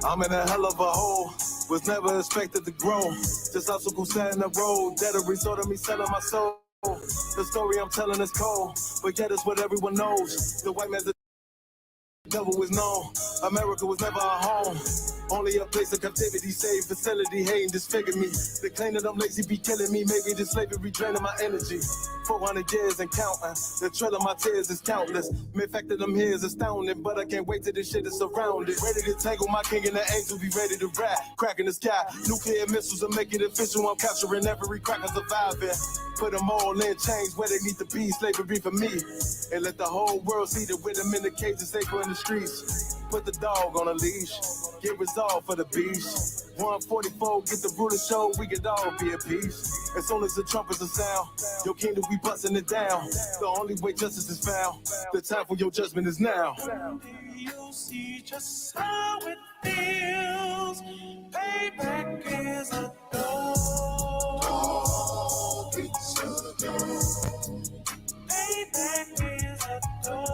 I'm in a hell of a hole, was never expected to grow. Just obstacle set in the road, that a result of me selling my soul. The story I'm telling is cold, but yet it's what everyone knows. The white man's the devil is known. America was never our home. Only a place of captivity, safe facility, hating disfigure me. They claim that I'm lazy, be killing me. Maybe this slavery draining my energy. 400 years and counting. The trail of my tears is countless. The fact that I'm here is astounding, but I can't wait till this shit is surrounded. Ready to tangle my king and the angel, be ready to rap. Crack in the sky, nuclear missiles are making it official. I'm capturing every crack and surviving. Put them all in chains where they need to be. Slavery for me. And let the whole world see that with them in the cages, safer in the streets. Put the dog on a leash. Get resolved for the beast. 144, get the brutal show, we could all be at peace. As soon as the trumpets are sound, your kingdom, we busting it down. The only way justice is found, the time for your judgment is now. You'll see just how it feels. Payback is a dog. It's a dog. Payback is a dog.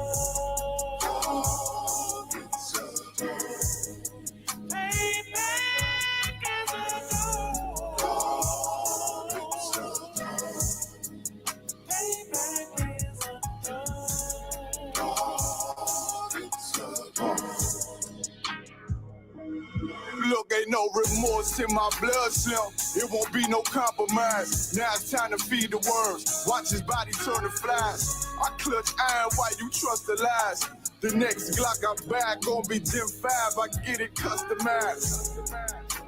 It's a dog. Payback is a dog. It's a dog. Payback is a dog. It's a dog. Look, ain't no remorse in my blood slim. It won't be no compromise. Now it's time to feed the worms. Watch his body turn to flies. I clutch iron while you trust the lies. The next Glock I buy gon' be Gen 5. I get it customized.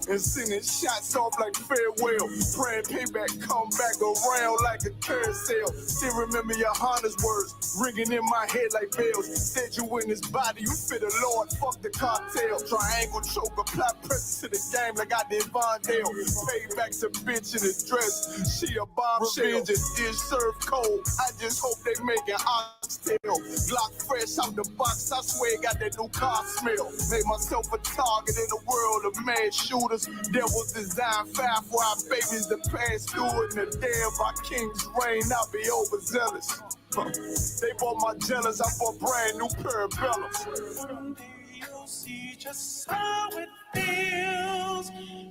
And sending shots off like farewell. Praying payback come back around like a carousel. Still remember your Honda's words ringing in my head like bells. Said you in his body, you fit a Lord, fuck the cocktail. Triangle choke, apply pressure to the game like I did Vondale. Payback's a bitch in a dress, she a bombshell. Revenge is served cold, I just hope they make an oxtail. Glock fresh out the box, I swear got that new car smell. Made myself a target in the world of mad shooters. Devils design fire for our babies to pass through in the day of our king's reign. I'll be overzealous. They bought my jealous, I bought brand new parabellums. Someday you'll see just how it feels.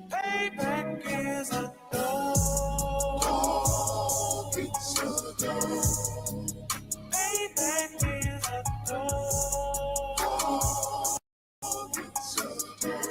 Payback is a dog. It's a dog. Payback is a dog. It's a dog.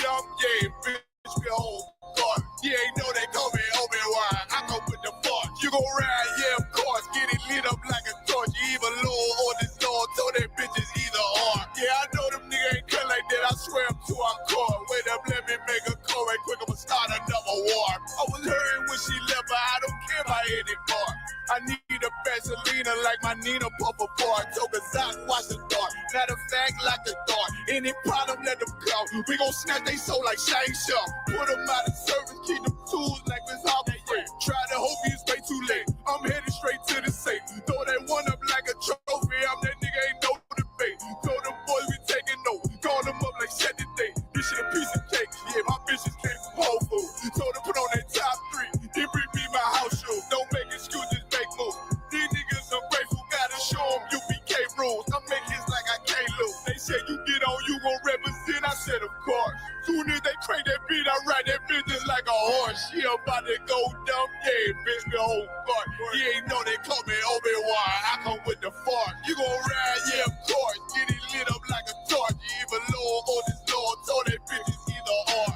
dumb, yeah, bitch, be a whole God. You ain't know they call me Obi-Wan. I come with the force. You gon' ride, yeah, of course. Get it lit up like a torch. You either low or this Lord. Told them bitches either or. Yeah, I know them niggas ain't cut like that. I swear I'm too hardcore. Wait up, let me make a call right quick. I'ma start another war. I was hurting when she left, but I don't care about anymore. I need a Vaseline like my Nina Puffer bar. Took a Zach, watch the dark. Matter of fact, like the dark. Any problem, let them go. We gon' snatch they soul like Shang-Chi. Put them out of service, keep them tools like Miss Harvey. Try to hope it's way too late. I'm headed straight to the safe. Throw that one up like a trophy. I'm that nigga, ain't no debate. Told them boys we taking notes. Call them up like shut the day. This shit a piece of cake. Yeah, my bitches came from Whole Foods. Told them put on that top 3. Then bring me my house shoes. Don't make excuses, make moves. These niggas ungrateful, gotta show them UBK rules. I make hits like I can't lose. They say you get on, you gon' represent. I said of course. Soon as they crank that beat, I ride that business like a horse. She about to go dumb, yeah, bitch, the whole part. You ain't know they call me Obi-Wan. I come with the force. You gon' ride, yeah, of course. Get it lit up like a torch. You either low or this Lord. Told that bitches either or.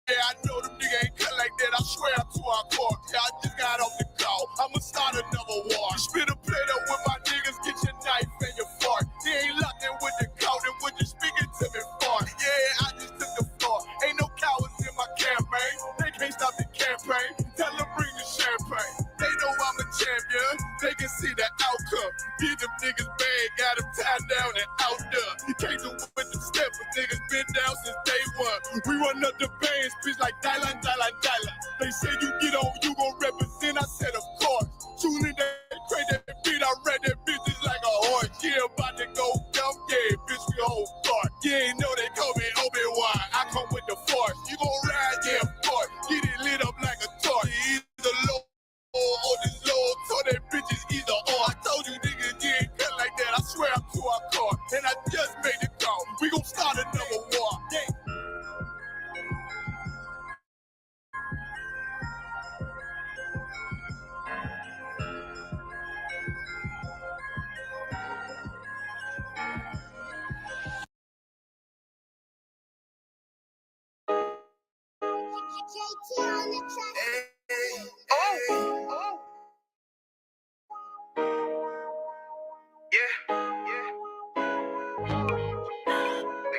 Yeah, I know them niggas ain't cut like that. I swear I'm too hardcore. Yeah, I just got off the call. I'ma start another war. Spit a plate up with my niggas. Get your knife and your fork. They ain't locked in with the call. Then when you speaking to me far. Yeah, I just took the floor. Ain't no cowards in my campaign. They can't stop the campaign. Tell them bring the champagne. They know I'm a champion. They can see the outcome. Get them niggas bad. Got them tied down and out there. You can't do with them steps. Niggas been down since day one. We run up the bands, bitch, like Dylan. They say you get on, you gon' represent. I said, of course. Soon as they crank that beat, I read that bitch just like a horse. Yeah, about to go dumb, yeah, bitch, we whole part. You ain't know they call me Obi-Wan. I come with the force. You gon' ride, yeah, of course. Get it lit up like a torch. You either low or this low. Told that bitches either or. I told you niggas, you ain't cut like that. I swear I'm too hardcore. And I just made the call. We gon' start another war. Yeah. JT on the track.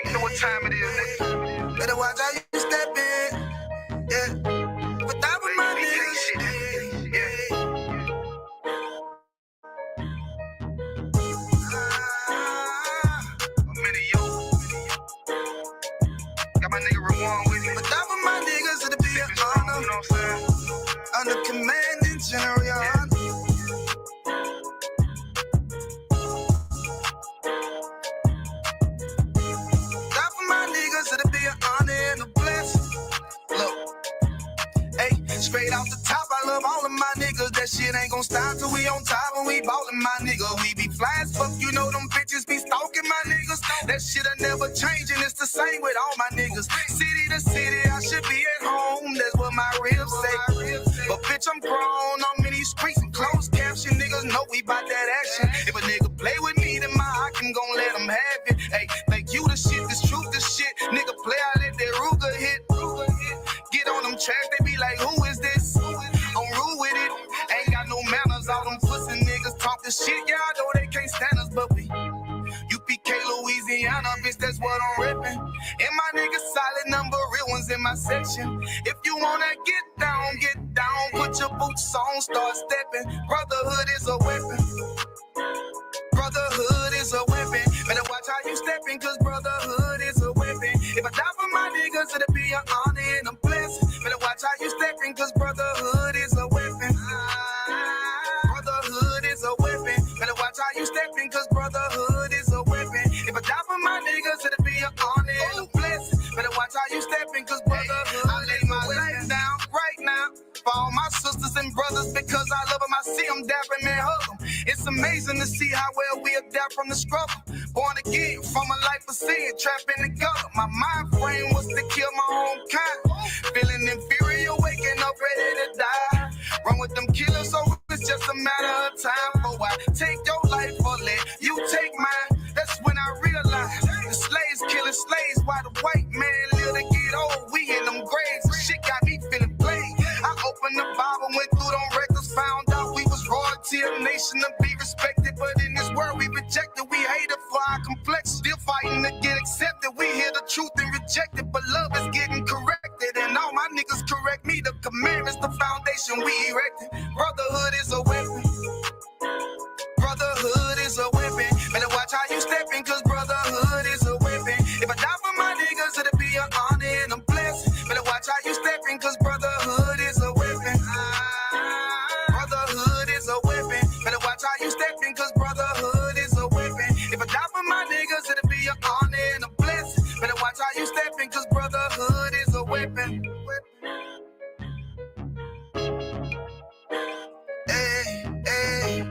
You know what time it is, nigga. Better watch how you step in. Yeah. But that was my nigga. Yeah. Video. Got my nigga Ramon with me. But that was my niggas to the be an honor. You know what I'm saying? Under commanding general. Yeah. Straight off the top, I love all of my niggas. That shit ain't gon' stop till we on top and we ballin', my nigga. We be fly as fuck, you know them bitches be stalking my niggas. That shit'll never change and it's the same with all my niggas. City to city, I should be at home. That's what my ribs say. But bitch, I'm grown on many streets and closed caption. Niggas know we bout that action. If a nigga play with me, then my Hakim gon' let him have it. Hey, like you the shit, this truth the shit. Nigga play, I let that Ruger hit. Get on them tracks, they be like, who is this? I'm rude with it. Ain't got no manners. All them pussy niggas talk the shit. Yeah, I know they can't stand us, but we UPK, Louisiana, bitch, that's what I'm reppin'. And my niggas solid number, real ones in my section. If you wanna get down, put your boots on, start stepping. Brotherhood is a weapon. Brotherhood is a weapon. Better watch how you steppin', cause brotherhood is a weapon. If I die for my niggas, it'll be an honor and a blessing. Better watch how you steppin', cause brotherhood is a weapon. Brotherhood is a weapon. Better watch how you steppin', cause brotherhood is a weapon. If I die for my niggas, it'll be an honor and a blessing. Better watch how you steppin', cause brotherhood I lay my life down right now for all my sisters and brothers, because I love them. I see them dapping and hug them. It's amazing to see how well we adapt from the struggle. Born again from a life of sin, trapped in the gutter. My mind frame was to kill my own kind. Feeling inferior, waking up ready to die. Run with them killers, so it's just a matter of time. For I take your life or let you take mine. That's when I realized the slaves killing slaves while the white man live to get old. album went through them records, found out we was royalty, a nation to be respected. But in this world we rejected, we hated for our complex. Still fighting to get accepted. We hear the truth and reject it, but love is getting corrected. And all my niggas correct me. The commandments, the foundation we erected. Brotherhood is a weapon. Brotherhood is a weapon. Better watch how you stepping, cause brotherhood is a weapon. If I die for my niggas, it'll be an honor and a blessing. Better watch how you stepping, cause brotherhood is a weapon. Brotherhood is a weapon. Better watch how you stepping, cause brotherhood is a weapon. If I die for my niggas, it'll be an honor and a blessing. Better watch how you stepping, cause brotherhood is a weapon. Hey, hey.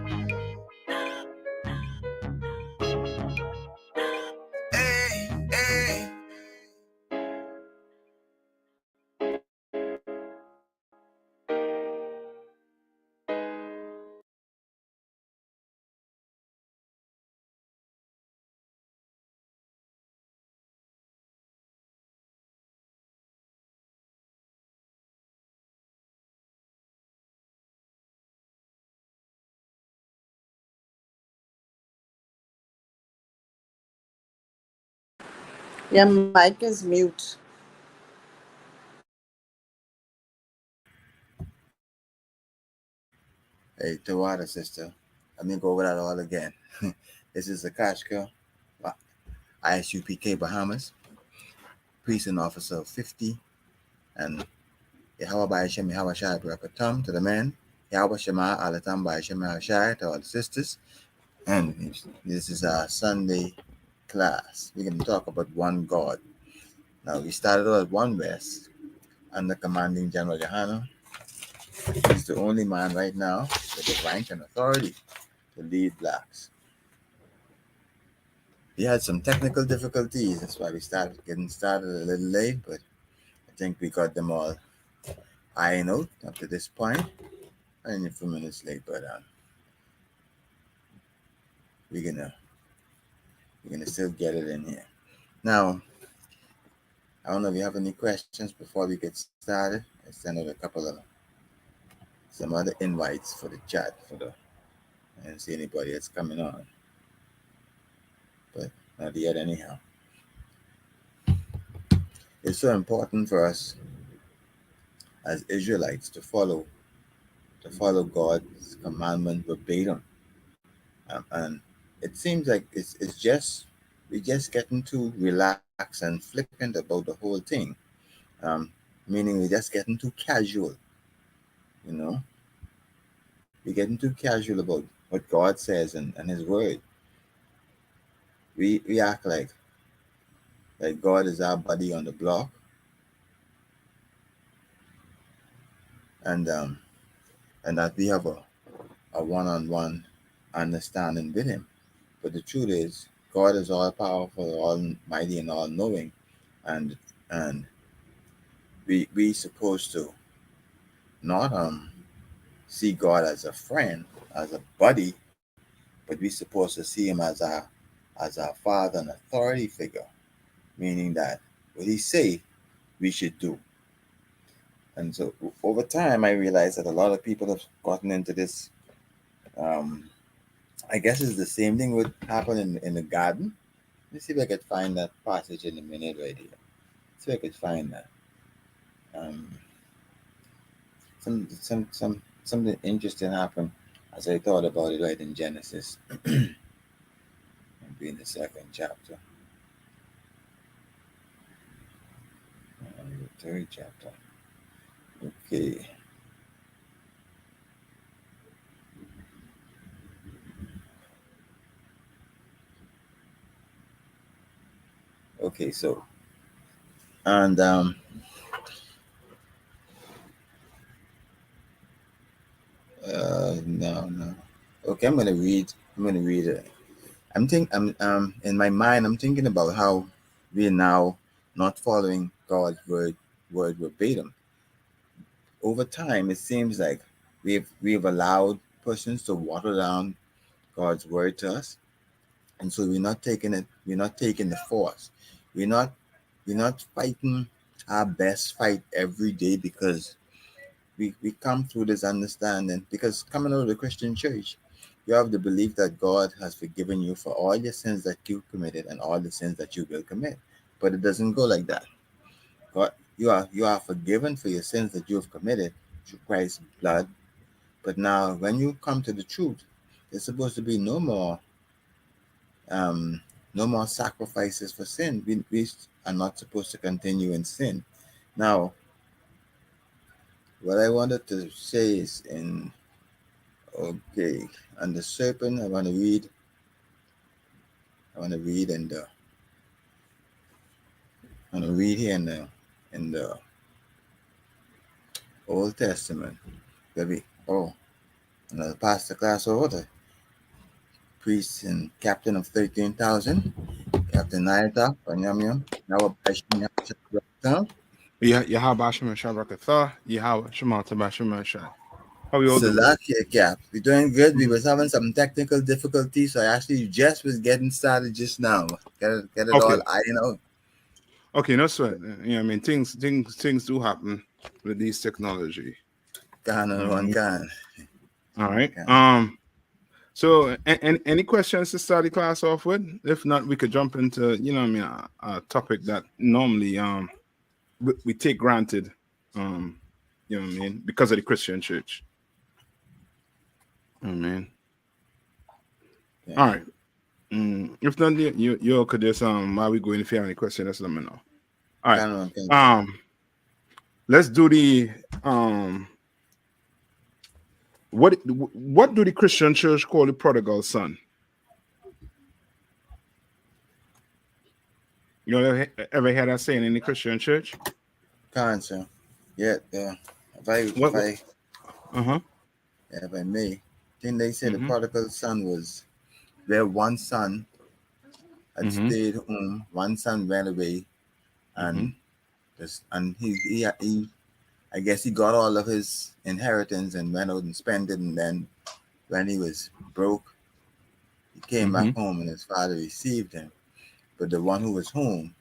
Hey, hey. Your mic is mute. Hey, Tawada sister. Let me go over that all again. This is Akashka, ISUPK Bahamas, Precinct Officer 50, and Yahweh Shem Yahweh Shai Barakatam to the men, Yahweh Shema Alatam by Shem Shai to all the sisters. And this is our Sunday class. We're going to talk about one God. Now, we started out at One West under commanding General Johanna. He's the only man right now with the rank and authority to lead blacks. We had some technical difficulties. That's why we getting started a little late, but I think we got them all ironed out up to this point. And a few minutes late, but we're gonna still get it in here. Now, I don't know if you have any questions before we get started. I sent out a couple of some other invites for the chat I didn't see anybody that's coming on, but not yet anyhow. It's so important for us as Israelites to follow God's commandment verbatim, and it seems like we're just getting too relaxed and flippant about the whole thing, meaning we're just getting too casual. We're getting too casual about what God says and His Word. We act like God is our buddy on the block, and that we have a one-on-one understanding with Him. But the truth is, God is all powerful, almighty, and all knowing, and we supposed to not see God as a friend, as a buddy, but we supposed to see Him as our Father and authority figure, meaning that what He say we should do. And so over time, I realized that a lot of people have gotten into this. I guess it's the same thing would happen in the garden. Let me see if I could find that passage in a minute right here. See if I could find that. Something interesting happened as I thought about it right in Genesis. Maybe in the second chapter. The third chapter. Okay. Okay, so, and no. Okay, I'm gonna read it. I'm in my mind, I'm thinking about how we are now not following God's word verbatim. Over time, it seems like we've allowed persons to water down God's word to us, and so we're not taking the force. We're not fighting our best fight every day because we come through this understanding, because coming out of the Christian church, you have the belief that God has forgiven you for all your sins that you committed and all the sins that you will commit. But it doesn't go like that. God, you are forgiven for your sins that you have committed through Christ's blood. But now, when you come to the truth, there's supposed to be no more sacrifices for sin. We are not supposed to continue in sin. Now, what I wanted to say is and the serpent, I want to read here in the Old Testament. Baby, another pastor class order. Priest and captain of 13,000, Captain Naita, Panyamyam, now Bashim. Yeah, Yahweh Shem Shabrakatha, Yahweh Shemata Bashim Shah. How we all So doing? last year, Cap, we're doing good. We was having some technical difficulties, so I actually just was getting started just now. Get it Okay. all ironed out. Okay, no sweat. I mean, things do happen with these technology. One can. All right. So any questions to start the class off with? If not, we could jump into a topic that normally we take granted, because of the Christian church. Oh man. Yeah. All right. If not, you could just while we go in, if you have any questions, just let me know. All right. Let's do the what do the Christian church call the prodigal son? You ever heard that saying in the Christian church? Can't, sir. Yeah. If I may, I think they said the prodigal son was where one son had stayed home, one son went away, and he I guess he got all of his inheritance and went out and spent it, and then when he was broke, he came back home and his father received him. But the one who was home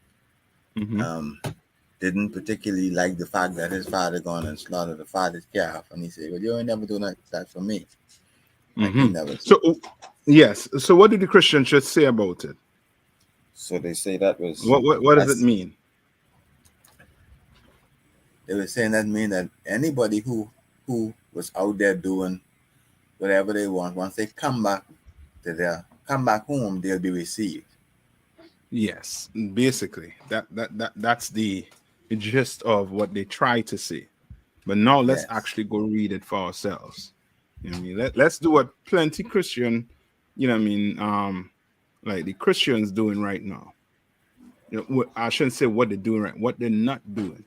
didn't particularly like the fact that his father gone and slaughtered the father's calf, and he said, "Well, you ain't never do that for me." So yes. So what did the Christian church say about it? So they say that was what does it mean? They were saying that mean that anybody who was out there doing whatever they want, once they come back home, they'll be received. Yes, basically that's the gist of what they try to say. But now let's actually go read it for ourselves. You know what I mean? Let's do what plenty Christian, like the Christians doing right now. I shouldn't say what they're doing right, what they're not doing,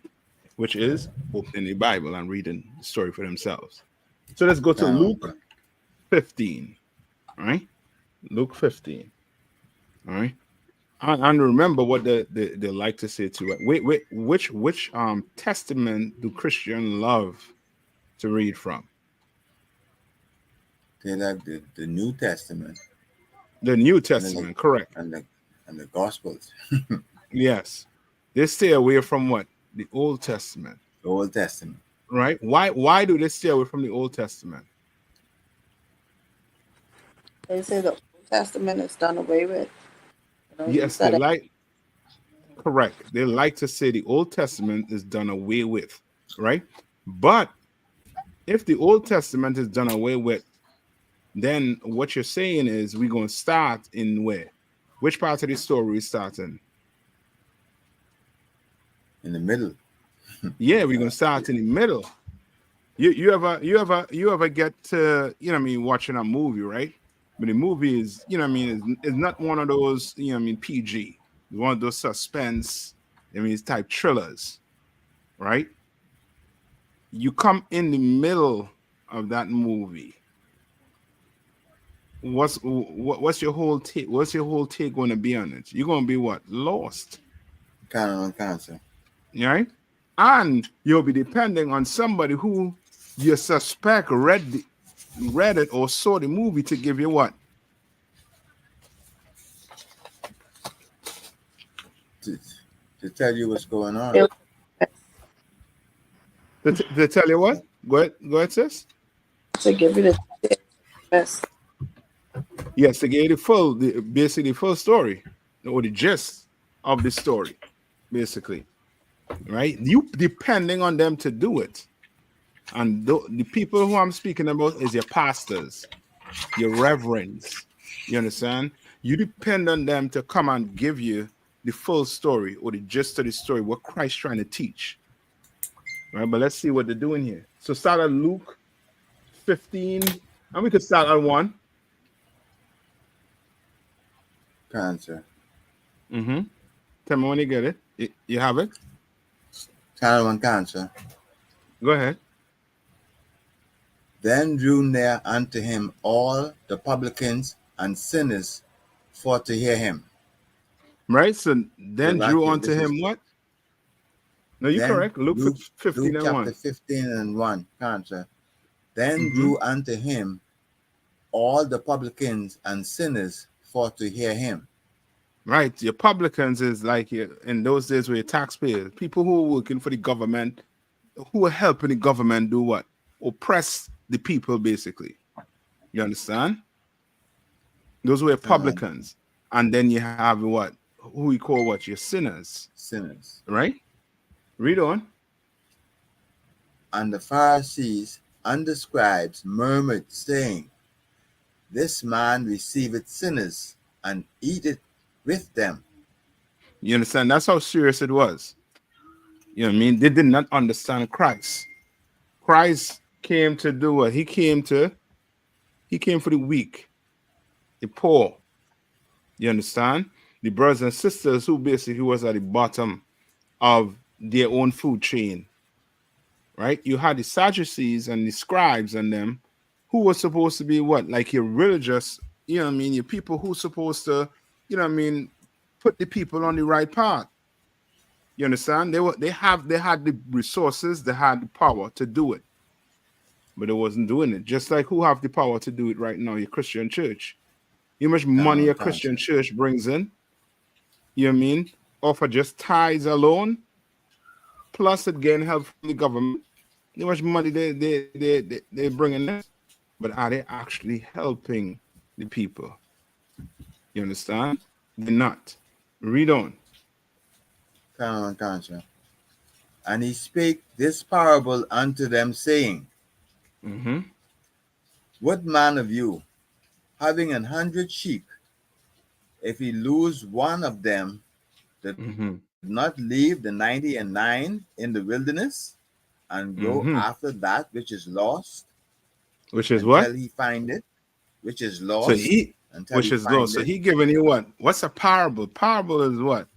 which is opening the Bible and reading the story for themselves. So let's go to Luke 15. All right, Luke 15. All right, and remember what they like to say too. Which testament do Christians love to read from? They like the New Testament. The New Testament, correct. And the Gospels. Yes. They stay away from what? The Old Testament. The Old Testament. Right? Why do they stay away from the Old Testament? They say the Old Testament is done away with. Yes, they like. Correct. They like to say the Old Testament is done away with, right? But if the Old Testament is done away with, then what you're saying is we're going to start in where? Which part of the story we start in? In the middle. Yeah, we're going to start in the middle. You ever get to, watching a movie, right? But the movie is, is not one of those, PG. One of those suspense, type thrillers, right? You come in the middle of that movie. What's your whole take? What's your whole take going to be on it? You're going to be what? Lost. Cancer. Right? And you'll be depending on somebody who you suspect read it or saw the movie to give you what? To tell you what's going on. To tell you what? Go ahead, sis. To give you the best. Yes, they gave basically the full story or the gist of the story, basically, right? You depending on them to do it, and the people who I'm speaking about is your pastors, your reverends. You understand? You depend on them to come and give you the full story or the gist of the story, what Christ's trying to teach, right? But let's see what they're doing here. So start at Luke 15, and we could start at 1. Cancer. Mm-hmm. Tell me when you get it. You have it? Channel 1 cancer. Go ahead. Then drew near unto him all the publicans and sinners for to hear him. Right? So then Right drew here, unto this him is- what? No, you're Then correct. Luke 15 Luke and chapter 1. 15 and 1. Cancer. Then Mhm. drew unto him all the publicans and sinners for to hear him. Right. Your publicans is like in those days were your taxpayers, people who were working for the government, who were helping the government do what? Oppress the people, basically. You understand? Those were publicans. And then you have what? Who we call what? Your sinners. Sinners. Right? Read on. And the Pharisees and the scribes murmured, saying, This man receiveth sinners and eateth with them. You understand? That's how serious it was. You know what I mean? They did not understand Christ. Christ came to do what? He came for the weak, the poor. You understand? The brothers and sisters who basically was at the bottom of their own food chain. Right? You had the Sadducees and the scribes and them who were supposed to be what? Like your religious, you know what I mean? Your people who supposed to, you know what I mean, put the people on the right path. You understand? They had the resources, they had the power to do it. But they wasn't doing it. Just like who have the power to do it right now? Your Christian church. You know how much money a Christian church brings in? You know what I mean? Or for just tithes alone, plus it getting help from the government. You know how much money they bring in? But are they actually helping the people? You understand? They're not. Read on. Cancer. And he spake this parable unto them, saying, Mm-hmm. What man of you, having 100 sheep, if he lose one of them, did not leave the 99 in the wilderness and go after that which is lost? Which is until what? he find it, which is lost. So he, until which he is find lost. So it. he giving you what? What's a parable? Parable is what?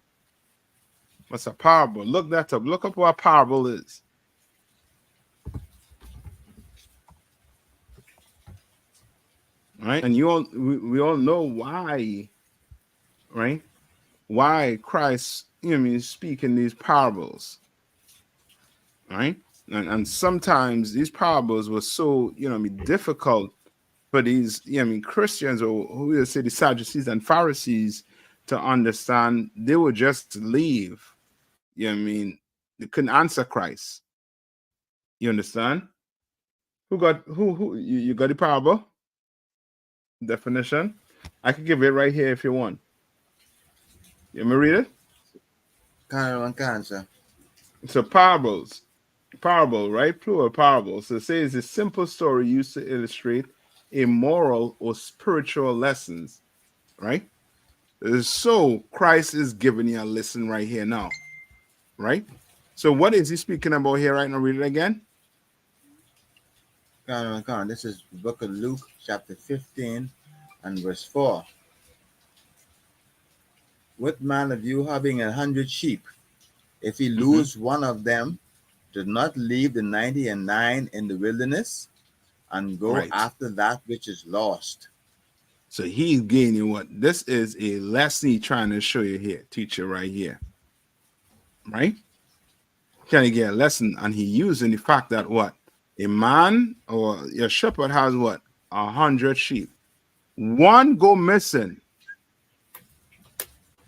What's a parable? Look that up. Look up what a parable is. Right? And we all know why, right? Why Christ, you know what I mean, speaking these parables. Right? And sometimes these parables were so, you know what I mean, difficult for these, you know what I mean, Christians, or who will say the Sadducees and Pharisees, to understand. They would just leave. You know what I mean? They couldn't answer Christ. You understand? Who you got the parable definition? I can give it right here if you want. You want me to read it? Cancer. So parables. Parable, right? Plural parable. So it says a simple story used to illustrate a moral or spiritual lessons, right? So Christ is giving you a lesson right here now, right? So what is he speaking about here right now? Read it again. This is the book of Luke, chapter 15 and verse 4. What man of you, having 100 sheep, if he lose one of them, did not leave the 99 in the wilderness and go after that which is lost? So he's gaining what? This is a lesson he's trying to show you here, teacher, right here. Right? Trying to get a lesson, and he using the fact that what? A man or your shepherd has what? 100 sheep. One go missing.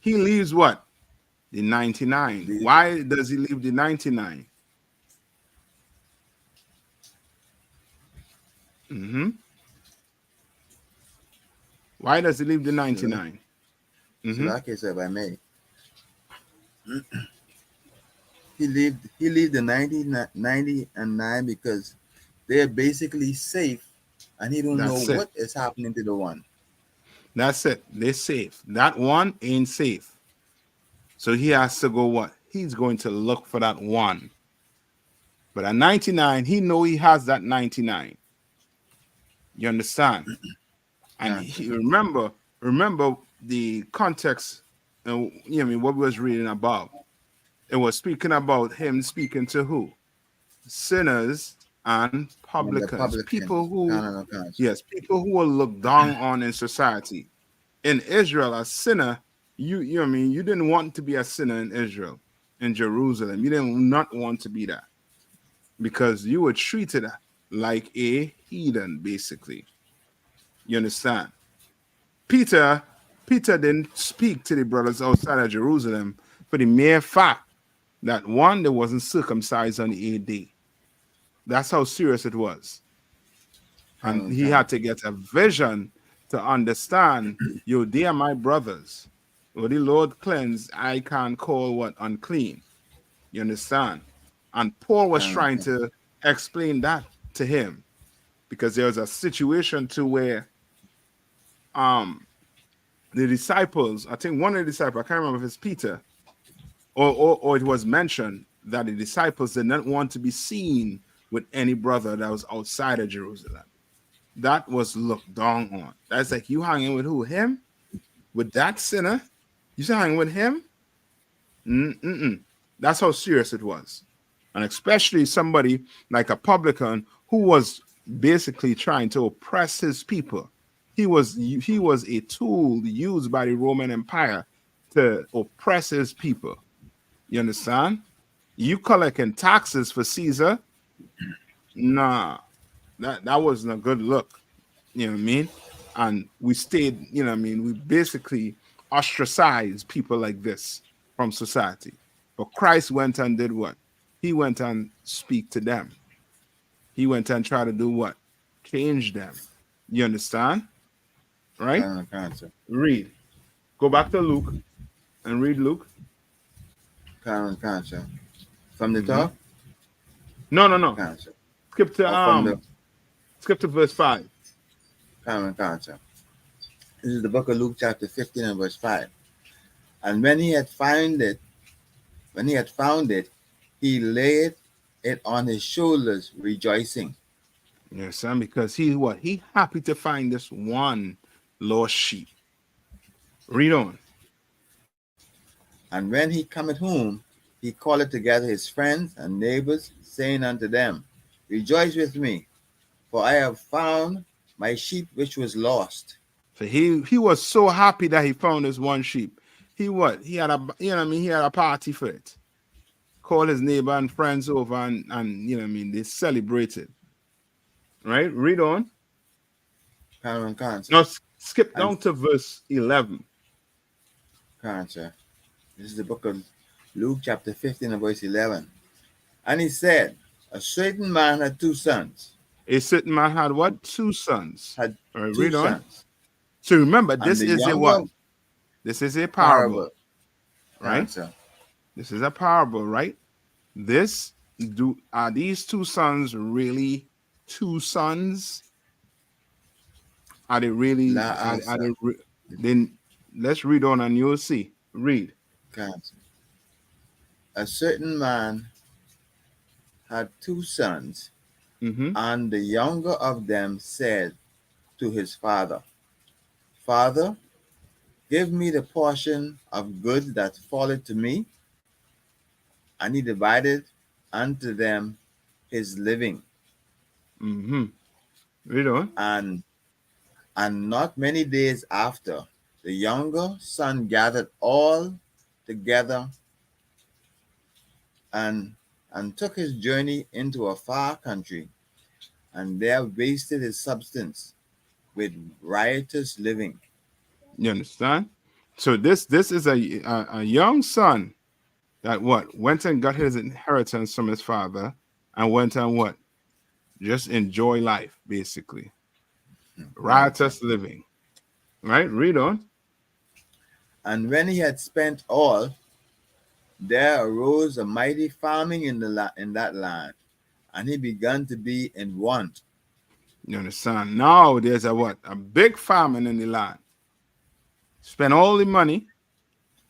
He leaves what? The 99. Why does he leave the 99? Mm-hmm. Why does he leave the 99? So Mm-hmm. like I said, if I may, he leave the 90 and 9 because they're basically safe, and he don't know That's it. what is happening to the one. That's it. They're safe. That one ain't safe. So he has to go what? He's going to look for that one. But at 99, he know he has that 99. You understand? And he, remember the context, you know, I mean, what we was reading about. It was speaking about him speaking to who? Sinners and And the publicans. People publicans, who, carnal council. yes, people who were looked down on in society. In Israel, a sinner, you know what I mean, you didn't want to be a sinner in Israel, in Jerusalem. You didn't not want to be that because you were treated like a heathen, basically. You understand? Peter didn't speak to the brothers outside of Jerusalem for the mere fact that one, they wasn't circumcised on the 8th day. That's how serious it was. And he had to get a vision to understand, yo, they are my brothers. What the Lord cleansed, I can't call what unclean. You understand? And Paul was trying to explain that to him because there was a situation to where the disciples, I think one of the disciples, I can't remember if it's Peter, or it was mentioned that the disciples did not want to be seen with any brother that was outside of Jerusalem. That was looked down on. That's like, you hanging with who? Him? With that sinner? You still hanging with him? That's how serious it was. And especially somebody like a publican who was basically trying to oppress his people. He was a tool used by the Roman Empire to oppress his people. You understand? You collecting taxes for Caesar? Nah, that wasn't a good look. You know what I mean? And we stayed, you know what I mean? We basically ostracized people like this from society. But Christ went and did what? He went and speak to them. He went and tried to do what? Change them. You understand? Right? Read. Go back to Luke and read Luke. Carnal council. From the top? No. Council. Skip to verse 5. Carnal council. This is the book of Luke chapter 15 and verse 5. And when he had found it, he laid it on his shoulders, rejoicing. Yes, son, because he happy to find this one lost sheep. Read on. And when he cometh home, he calleth together his friends and neighbors, saying unto them, Rejoice with me, for I have found my sheep which was lost. So he was so happy that he found his one sheep. He had a party for it. Called his neighbor and friends over and you know what I mean, they celebrated. Right? Read on. No, skip down to verse 11. This is the book of Luke chapter 15 and verse 11. And he said, a certain man had 2 sons. A certain man had what? 2 sons. Had all right, 2 read on. sons. So remember, this is a what? This is a parable. Right? This is a parable, right? Are these 2 sons really 2 sons? Are they really? Then let's read on and you'll see. Read. A certain man had 2 sons, and the younger of them said to his father, Father, give me the portion of goods that falleth to me. And he divided unto them his living. Read on. And not many days after, the younger son gathered all together and took his journey into a far country, and there wasted his substance with riotous living. You understand? So this is a young son that went and got his inheritance from his father and went and Just enjoy life, basically. Riotous living. Right? Read on. And when he had spent all, there arose a mighty famine in that land, and he began to be in want. You understand? Now there's a what? A big famine in the land. Spend all the money.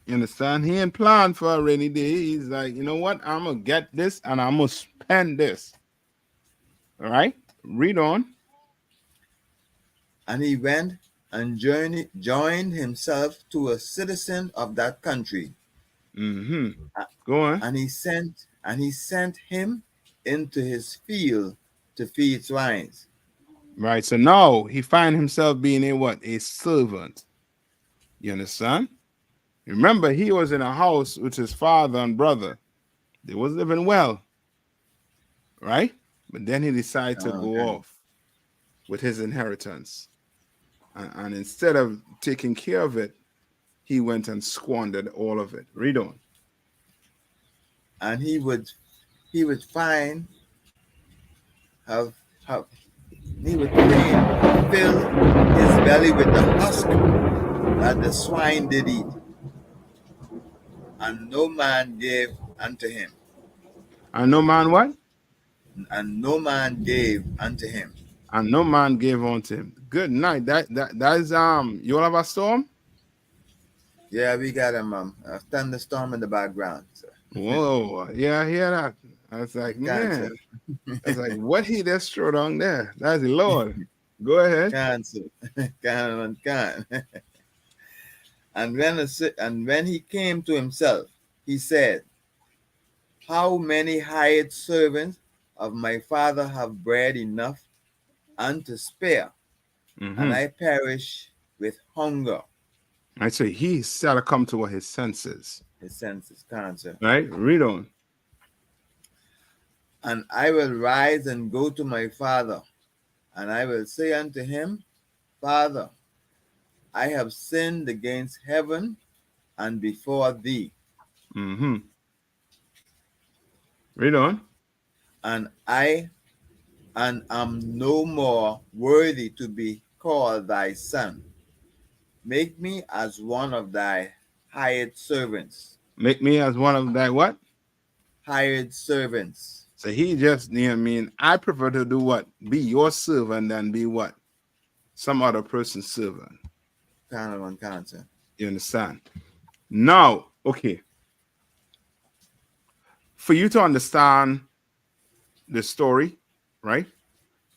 You understand? He ain't planned for a rainy day. He's like, you know what? I'm gonna get this and I'm gonna spend this. All right, read on. And he went and joined himself to a citizen of that country. Go on. And he sent him into his field to feed swines. Right. So now he find himself being a what? A servant. You understand? Remember, he was in a house with his father and brother. They was living well. Right? But then he decided to go off with his inheritance. And instead of taking care of it, he went and squandered all of it. Read on. And he would find he would fill his belly with the husk that the swine did eat, and no man gave unto him. And no man what? And no man gave unto him. And no man gave unto him. Good night. That is you all have a storm? Yeah, we got a thunderstorm in the background. So. Whoa, yeah, I hear that. I was like, man, I was like, what he just strode on there? That's the Lord. Go ahead. Cancel. Can. And when he came to himself, he said, how many hired servants of my father have bread enough and to spare, and I perish with hunger. I say he shall come to his senses. His senses, cancer. Right? Read on. And I will rise and go to my father, and I will say unto him, Father, I have sinned against heaven and before thee. Read on. And am no more worthy to be called thy son. Make me as one of thy hired servants. Make me as one of thy what? Hired servants. So he just, you know what I mean? I prefer to do what? Be your servant than be what? Some other person's servant. Kind of unconscious. You understand? Now, okay. For you to understand the story, right?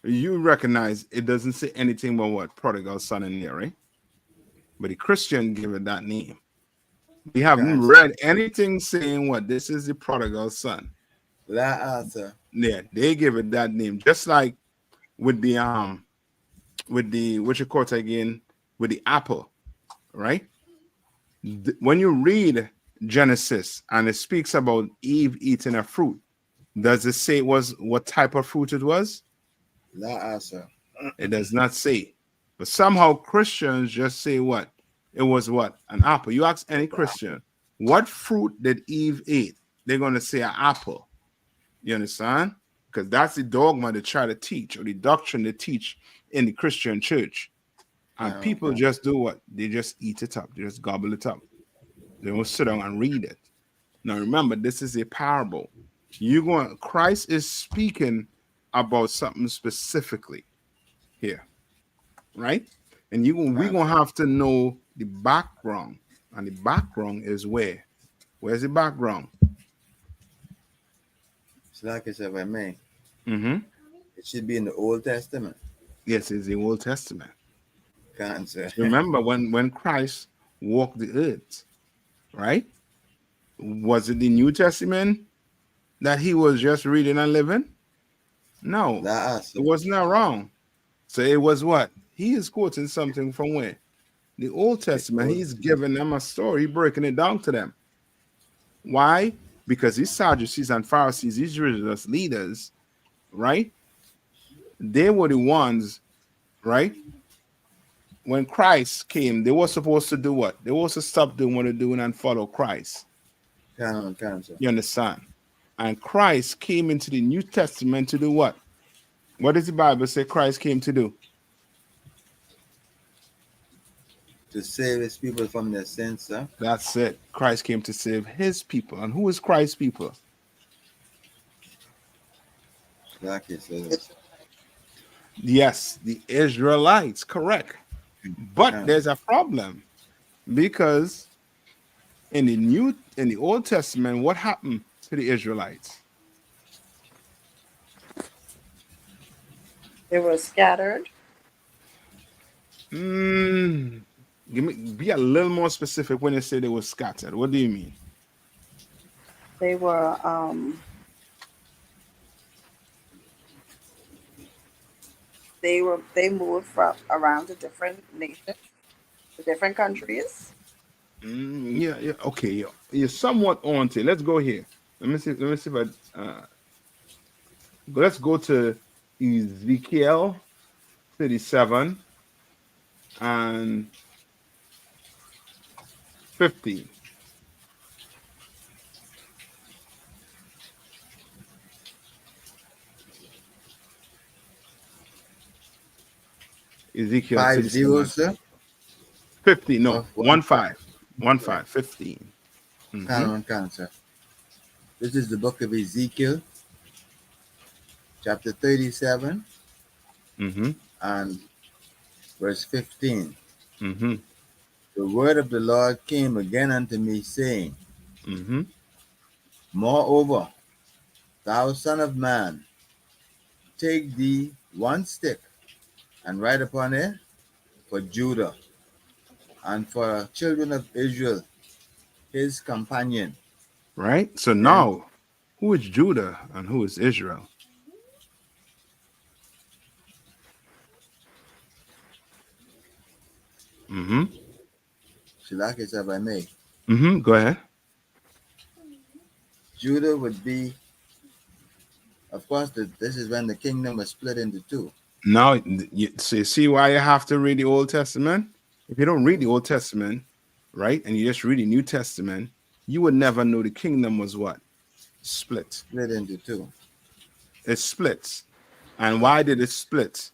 You recognize it doesn't say anything about what? Prodigal son in there, right? But the Christian give it that name. We haven't read anything saying what this is the prodigal son. That answer. Yeah, they give it that name. Just like with the what you call it again, with the apple, right? When you read Genesis and it speaks about Eve eating a fruit, does it say what type of fruit it was? That answer. It does not say. But somehow Christians just say what? It was what? An apple. You ask any Christian, what fruit did Eve eat? They're going to say an apple. You understand? Because that's the dogma they try to teach, or the doctrine they teach in the Christian church. And people just do what? They just eat it up. They just gobble it up. They don't sit down and read it. Now remember, this is a parable. Christ is speaking about something specifically here, right? And we're gonna have to know the background, and the background is where? Where's the background? It's like I said, if I may. It should be in the Old Testament. Yes, it's the Old Testament. Cancer. Remember when Christ walked the earth, right? Was it the New Testament that he was just reading and living? No, it was not wrong. So it was what? He is quoting something from where? The Old Testament. He's giving them a story, breaking it down to them. Why? Because these Sadducees and Pharisees, these religious leaders, right? They were the ones, right? When Christ came, they were supposed to do what? They were supposed to stop doing what they're doing and follow Christ. You understand? And Christ came into the New Testament to do what? What does the Bible say Christ came to do? To save his people from their sins, sir. That's it. Christ came to save his people. And who is Christ's people? Exactly. So Yes, the Israelites, correct. But there's a problem because in the Old Testament, what happened to the Israelites? They were scattered. Be a little more specific when you say they were scattered. What do you mean? They were they moved from around to different nations, to different countries. Yeah, okay, you're somewhat on to it. Let's go here. Let me see if let's go to Ezekiel 37 and 15. Ezekiel 5 37, 0, sir. 15. No, 1 5. 1 Okay. 5. 15. Sir. This is the book of Ezekiel, chapter 37, and verse 15. The word of the Lord came again unto me, saying, Moreover, thou son of man, take thee one stick, and write upon it for Judah, and for children of Israel, his companion. Right? So now, who is Judah and who is Israel? Shilakis, if I may. Go ahead. Judah would be, of course, this is when the kingdom was split into two. Now, you see why you have to read the Old Testament? If you don't read the Old Testament, right, and you just read the New Testament, you would never know the kingdom was what? Split. Split into two. It splits. And why did it split?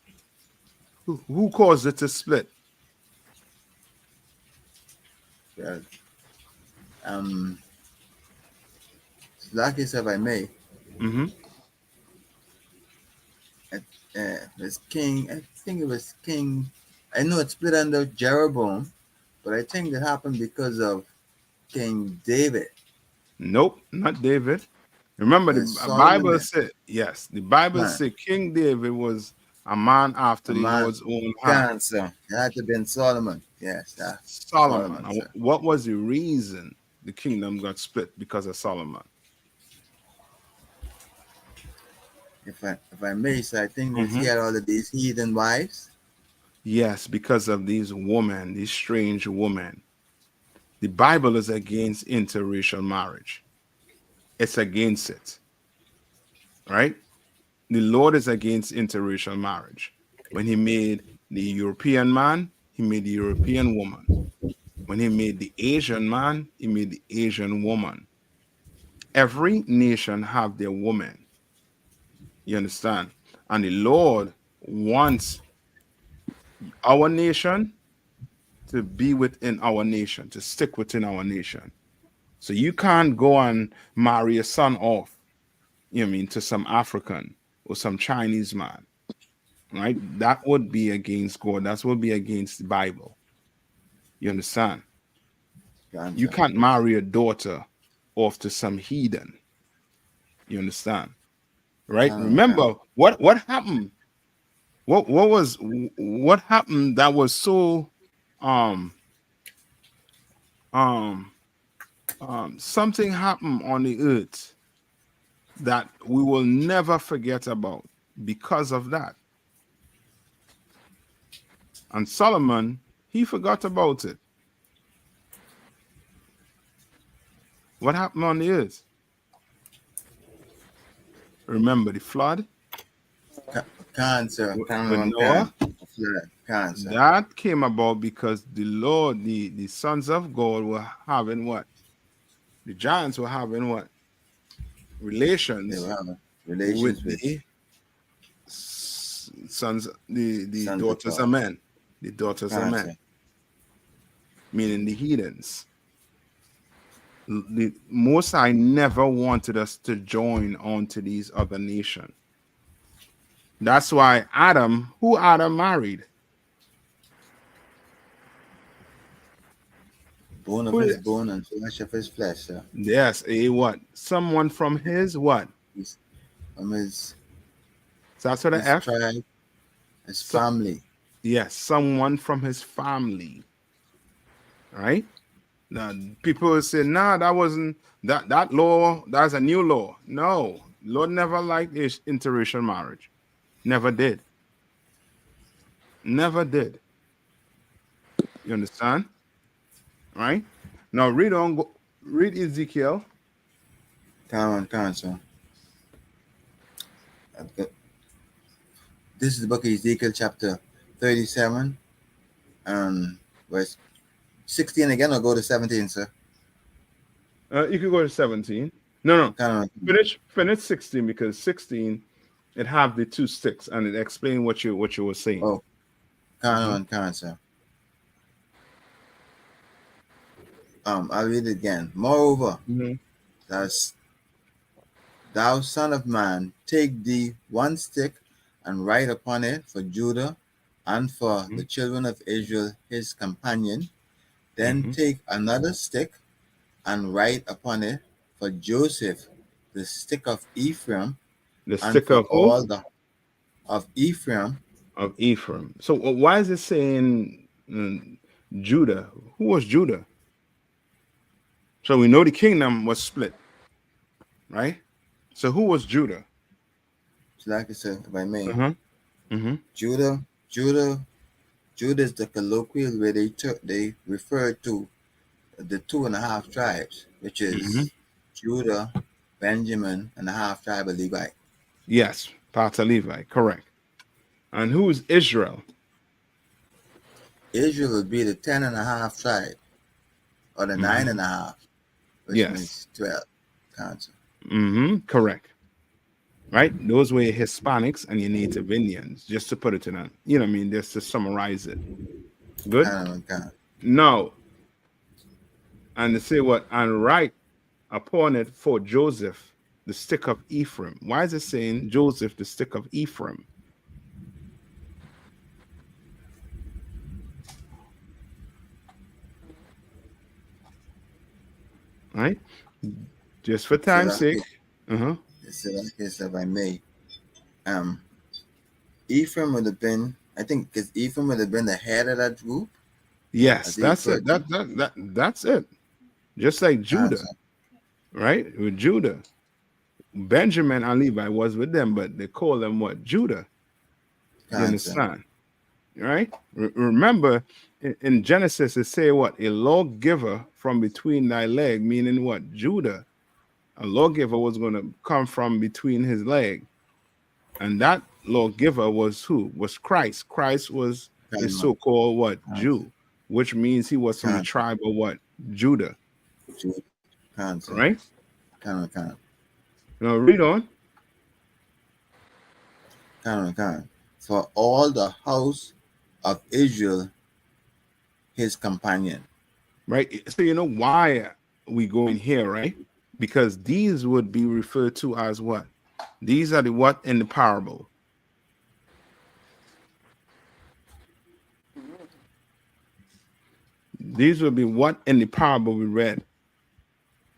Who caused it to split? Well, Shilakis, if I may. This king, I think it was King, I know it split under Jeroboam, but I think that happened because of King David. Nope, not David. Remember, the Bible said, yes, the Bible said King David was a man after the Lord's own heart. It had to have been Solomon. Yes. Solomon. What was the reason the kingdom got split? Because of Solomon. If I may, so I think he had all of these heathen wives. Yes, because of these women, these strange women. The Bible is against interracial marriage. It's against it. Right? The Lord is against interracial marriage. When he made the European man, he made the European woman. When he made the Asian man, he made the Asian woman. Every nation have their woman. You understand? And the Lord wants our nation to be within our nation, to stick within our nation. So you can't go and marry a son off, you know what I mean, to some African or some Chinese man, right? That would be against God. That would be against the Bible. You understand? You can't marry a daughter off to some heathen. You understand? Right? Remember what happened? What happened that was so something happened on the earth that we will never forget about because of that. And Solomon, he forgot about it. What happened on the earth? Remember the flood? Cancer. Noah? Cancer. That came about because the Lord, the sons of God were having what? The giants were having what? Relations. They were having relations with sons, the Sons of daughters God. of men, the daughters of Can't men, say. meaning the heathens. The Most High never wanted us to join on to these other nations. That's why who Adam married? Bone of Who his is- bone and flesh of his flesh, sir. Yes, a what? Someone from his what? He's from his So that's what the F. tribe, his So- family. Yes, someone from his family. Right? Now people will say, nah, that wasn't that law, that's a new law. No, Lord never liked interracial marriage. Never did. Never did. You understand? Right? Now read on, read Ezekiel. Come on, sir. This is the book of Ezekiel, chapter 37, verse 16 again, or go to 17, sir? You can go to 17. No. Come on. Finish 16, because 16 it have the two sticks and it explain what you were saying. Oh, come on, sir. I'll read it again. Moreover, Mhm. thou son of man, take thee one stick and write upon it for Judah and for the children of Israel his companion. Then take another stick and write upon it for Joseph, the stick of Ephraim, The and stick for of who? all the of Ephraim. Of Ephraim. So why is it saying Judah? Who was Judah? So we know the kingdom was split, right? So who was Judah? So like I said, if I may, Judah is the colloquial where they refer to the 2.5 tribes, which is Judah, Benjamin, and the half tribe of Levi. Yes, part of Levi, correct. And who is Israel? Israel would be the 10.5 tribe, or the 9.5, which Yes. means 12. Council. Correct. Right? Those were Hispanics and your native Indians, just to put it in a, you know what I mean, just to summarize it. Good? No. And to say what? And write upon it for Joseph, the stick of Ephraim. Why is it saying Joseph, the stick of Ephraim? Right? Just for time's sake. If I may, Ephraim would have been, I think, because Ephraim would have been the head of that group. Yes, that's it. That's it. Just like Judah, right? With Judah, Benjamin and Levi was with them, but they call them what? Judah. You understand? Right? Remember, in Genesis, it say what? A lawgiver from between thy leg, meaning what? Judah. A lawgiver was going to come from between his leg. And that lawgiver was who? Was Christ. Christ was the so-called what? Jew, which means he was from the tribe of what? Judah. Right? Now read on. For all the house of Israel, his companion. Right? So you know why we go in here, right? Because these would be referred to as what? These are the what in the parable. These would be what in the parable we read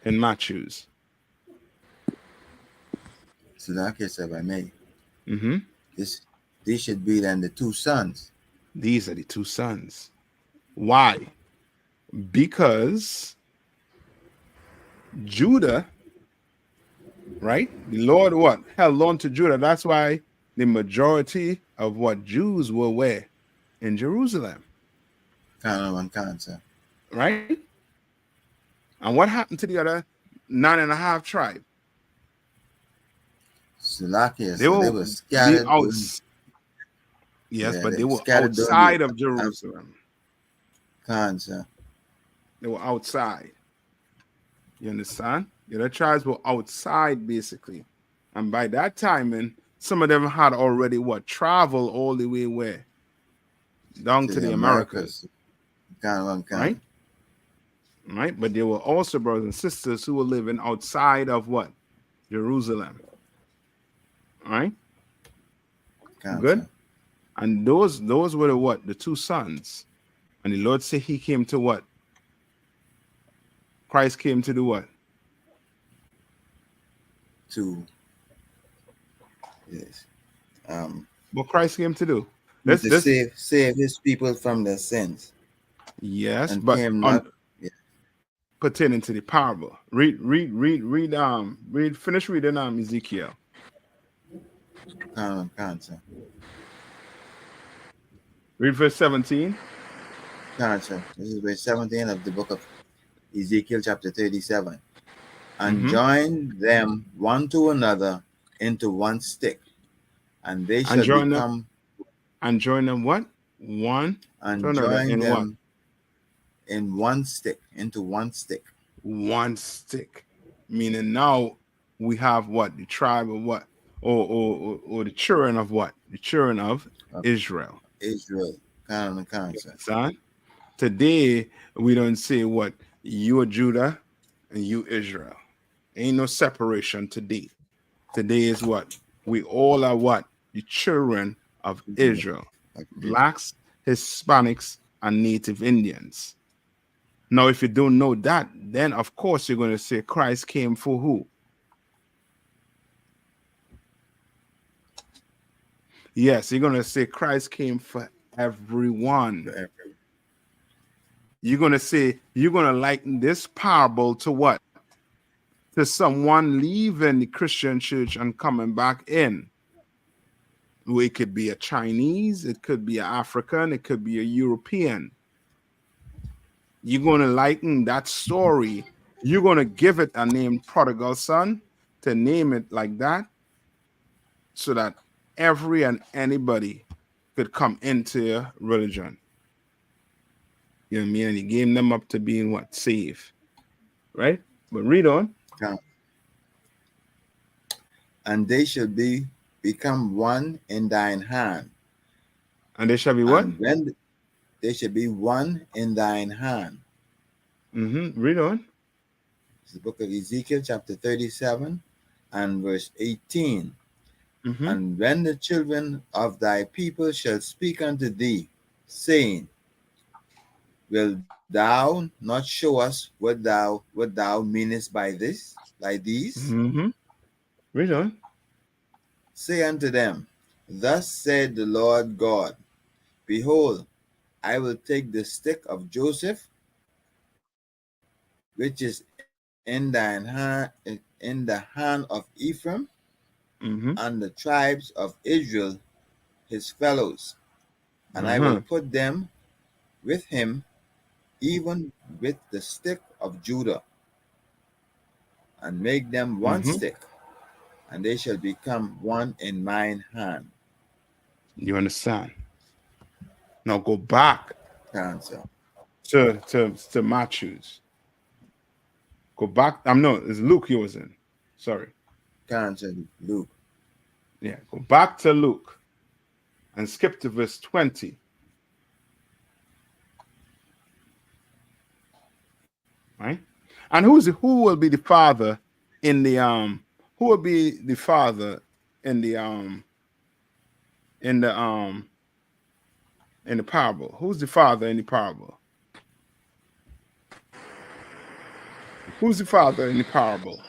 in Matthew's. So that case, if I may, these should be then the two sons. These are the two sons. Why? Because Judah, right? The Lord what? Held on to Judah. That's why the majority of what Jews were where? In Jerusalem. Right? And what happened to the other 9.5 tribe? They were scattered. Yes, but they were outside of Jerusalem. They were outside. You understand? The other tribes were outside, basically. And by that time, some of them had already what traveled all the way where down to the Americas, right? Right, but there were also brothers and sisters who were living outside of what Jerusalem, right? Good. And those were the what? The two sons. And the Lord said he came to what? Christ came to do what? Yes. What Christ came to do? To save his people from their sins. Yes, and but came not, pertaining to the parable. Read, finish reading Ezekiel. Can't, sir. Read verse 17. Can't, sir. This is verse 17 of the book of Ezekiel chapter 37. And join them one to another into one stick, and they shall become. And join them what? One and to another join in them what? In one stick, into one stick. One stick. Meaning now we have what? The tribe of what? Or the children of what? The children of Israel. Israel. Son. Today we don't say what? You are Judah and you Israel. Ain't no separation today. Today is what? We all are what? The children of Israel. Blacks, Hispanics, and Native Indians. Now, if you don't know that, then of course you're going to say Christ came for who? Yes, you're going to say Christ came for everyone. You're going to say, you're going to liken this parable to what? To someone leaving the Christian church and coming back in. Well, it could be a Chinese, it could be an African, it could be a European. You're going to liken that story. You're going to give it a name, prodigal son, to name it like that, so that every and anybody could come into your religion. You know what I mean? And he gave them up to being what? Saved. Right? But read on. And they shall become one in thine hand. And they shall be what? And when they shall be one in thine hand. Read on. It's the book of Ezekiel, chapter 37, and verse 18. And when the children of thy people shall speak unto thee, saying, Will thou not show us what thou meanest by this, by these? Read on. Say unto them, Thus said the Lord God, Behold, I will take the stick of Joseph, which is in thine hand, in the hand of Ephraim, and the tribes of Israel, his fellows, and I will put them with him, even with the stick of Judah, and make them one stick, and they shall become one in mine hand. You understand? Now go back to Matthews. Go back. It's Luke he was in. Sorry. Luke. Yeah, go back to Luke and skip to verse 20. Right? And who will be the father in the who will be the father in the parable? Who's the father in the parable? Who's the father in the parable?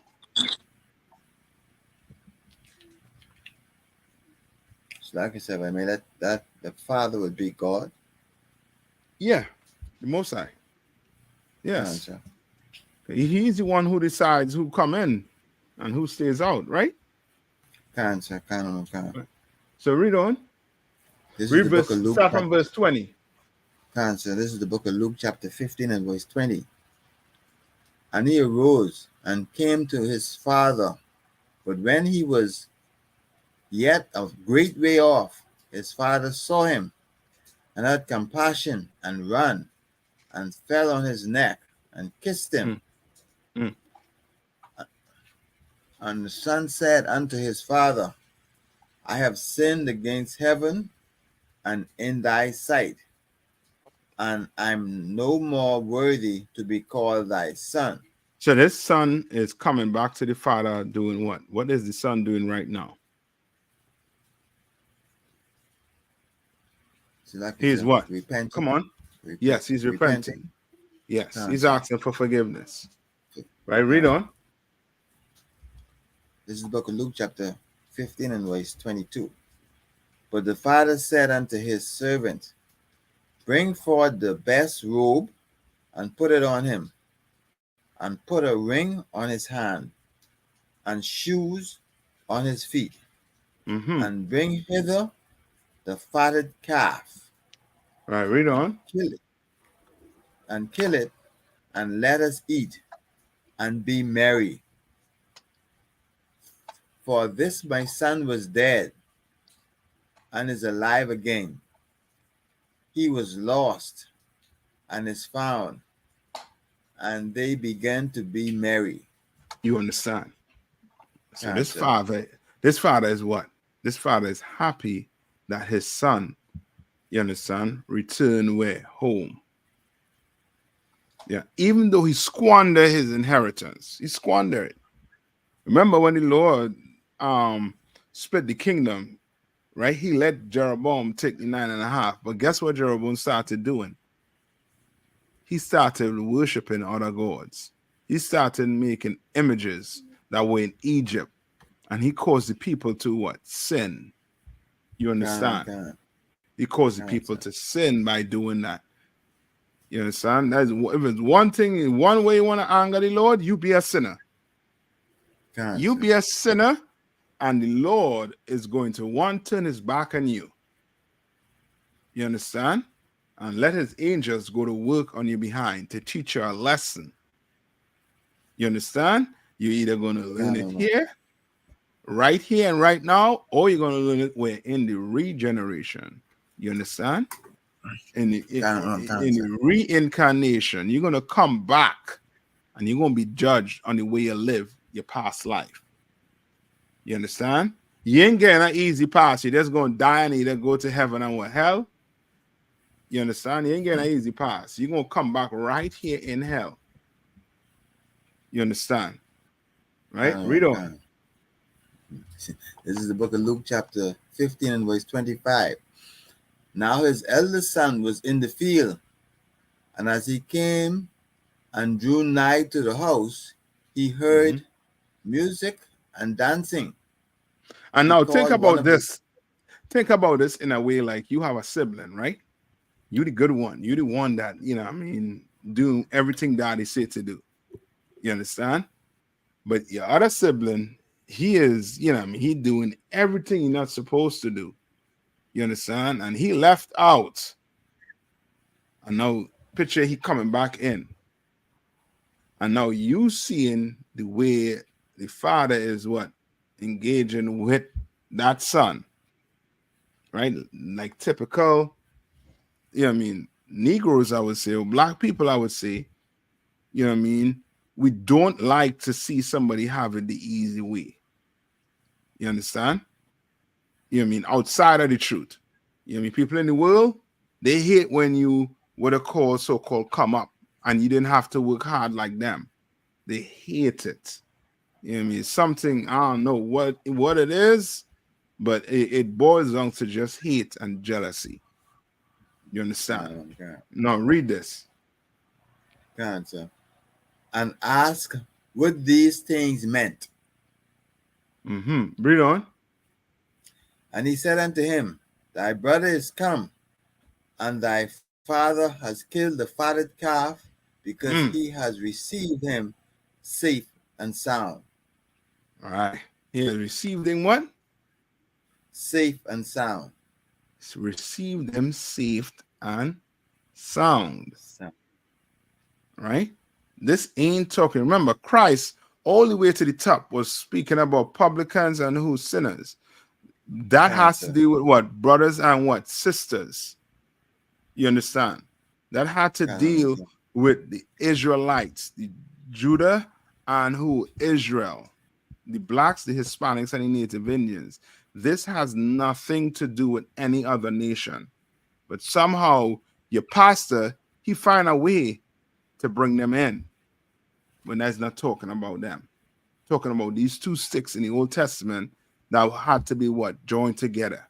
So like I said, I mean that the father would be God. Yeah, the Most High. Yes. He's the one who decides who come in and who stays out, right? So read on. Read verse, start from verse 20. This is the book of Luke chapter 15 and verse 20. And he arose and came to his father, but when he was yet a great way off, his father saw him and had compassion and ran and fell on his neck and kissed him. And the son said unto his father, I have sinned against heaven and in thy sight, and I'm no more worthy to be called thy son. So this son is coming back to the father doing what? What is the son doing right now? So like He's what? repenting. Come on. Yes, he's repenting. Yes, he's asking for forgiveness. Right, read on. This is the book of Luke chapter 15 and verse 22. But the father said unto his servant, bring forth the best robe and put it on him, and put a ring on his hand and shoes on his feet, and bring hither the fatted calf. Right, read on. Kill it, and let us eat and be merry. For this my son was dead and is alive again. He was lost and is found. And they began to be merry. You understand? So this father is what? This father is happy that his son, you understand, returned where? Home. Yeah, even though he squandered his inheritance, he squandered it. Remember when the Lord split the kingdom, right? He let Jeroboam take the 9.5. But guess what Jeroboam started doing? He started worshiping other gods. He started making images that were in Egypt. And he caused the people to what? Sin. You understand? He caused the people to sin by doing that. You understand? That's, if it's one thing, one way you want to anger the Lord, you be a sinner. You be a sinner, and the Lord is going to turn his back on you. You understand? And let his angels go to work on you behind to teach you a lesson. You understand? You're either going to learn it here, right here and right now, or you're going to learn it where in the regeneration. You understand? In the reincarnation, you're going to come back and you're going to be judged on the way you live your past life. You understand? You ain't getting an easy pass. You're just going to die and either go to heaven and what, hell? You understand? You ain't getting an easy pass. You're going to come back right here in hell. You understand? Right? Read on. This is the book of Luke chapter 15 and verse 25. Now his eldest son was in the field, and as he came and drew nigh to the house, he heard music and dancing. And now think about this. Think about this in a way like you have a sibling, right? You the good one. You the one that, you know, I mean, do everything daddy said to do. You understand? But your other sibling, he is, you know, I mean, he doing everything you're not supposed to do. You understand? And he left out. And now picture he coming back in. And now you seeing the way the father is what? Engaging with that son. Right? Like typical, you know what I mean, Negroes, I would say, or black people, I would say, you know what I mean? We don't like to see somebody having the easy way. You understand? You know what I mean? Outside of the truth. You know what I mean? People in the world, they hate when you what are called so-called come up and you didn't have to work hard like them. They hate it. You know what I mean? It's something, I don't know what it is, but it boils down to just hate and jealousy. You understand? Now read this. And ask what these things meant. Read on. And he said unto him, thy brother is come, and thy father has killed the fatted calf, because he has received him safe and sound. All right. He has received him what? Safe and sound. He's received them safe and sound. Right? This ain't talking. Remember, Christ, all the way to the top, was speaking about publicans and who? Sinners. That has to do with what? Brothers and what? Sisters. You understand? That had to deal with the Israelites, the Judah and who? Israel. The blacks, the Hispanics, and the Native Indians. this has nothing to do with any other nation. But somehow your pastor, he find a way to bring them in when that's not talking about them. Talking about these two sticks in the Old Testament that had to be what? Joined together.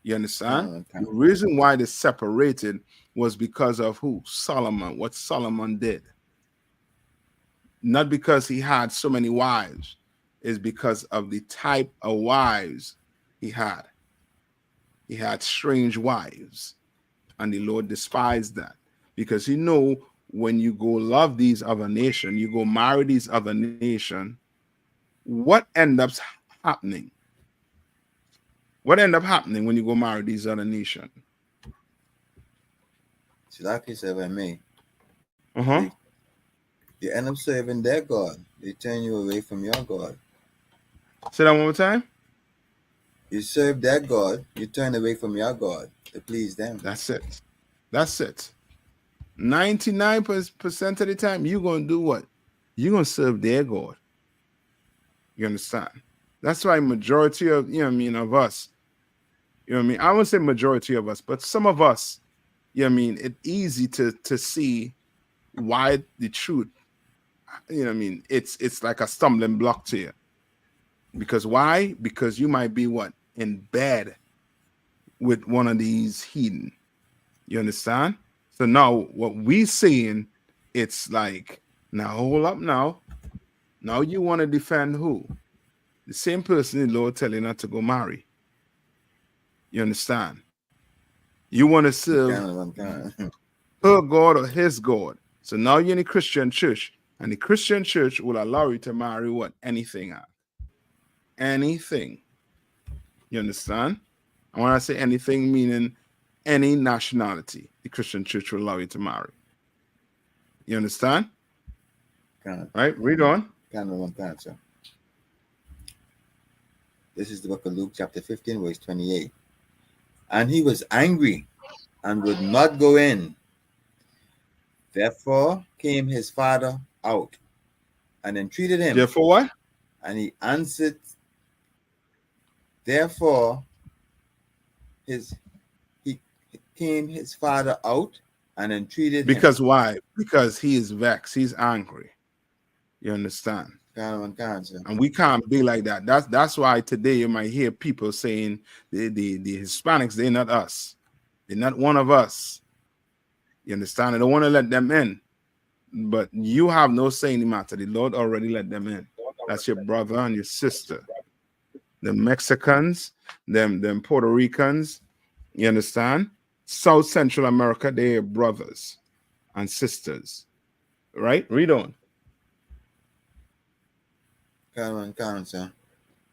You understand? Okay. The reason why they separated was because of who? Solomon. What Solomon did. Not because he had so many wives. Is because of the type of wives he had. He had strange wives. And the Lord despised that. Because he know when you go love these other nations, you go marry these other nations, what ends up happening? What end up happening when you go marry these other nations? See, like you said, by me, Uh-huh. you end up serving their God. They turn you away from your God. Say that one more time. You serve their God, you turn away from your God to please them. That's it. That's it. 99% of the time, you're going to do what? You're going to serve their God. You understand? That's why majority of, of us, I won't say majority of us, but some of us, it's easy to see why the truth, it's like a stumbling block to you. Because why? Because you might be what? In bed with one of these heathen. You understand? So now what we seeing, it's like, now hold up now. Now you want to defend who? The same person the Lord telling not to go marry. You understand? You want to serve her God or his God. So now you're in a Christian church, and the Christian church will allow you to marry what? Anything. Anything. You understand? And when I say anything, meaning any nationality, the Christian church will allow you to marry. You understand? Right? Read on. Sir. This is the book of Luke, chapter 15, verse 28. And he was angry and would not go in. Therefore came his father out and entreated him. Therefore what? And he answered, therefore he came his father out and entreated because him. Why? Because he is vexed. He's angry. You understand? And we can't be like that. That's why today you might hear people saying the Hispanics, they're not us. They're not one of us. You understand? I don't want to let them in. But you have no say in the matter. The Lord already let them in. That's your brother and your sister. The Mexicans, them Puerto Ricans, you understand? South Central America, they're brothers and sisters. Right? Read on. Sir.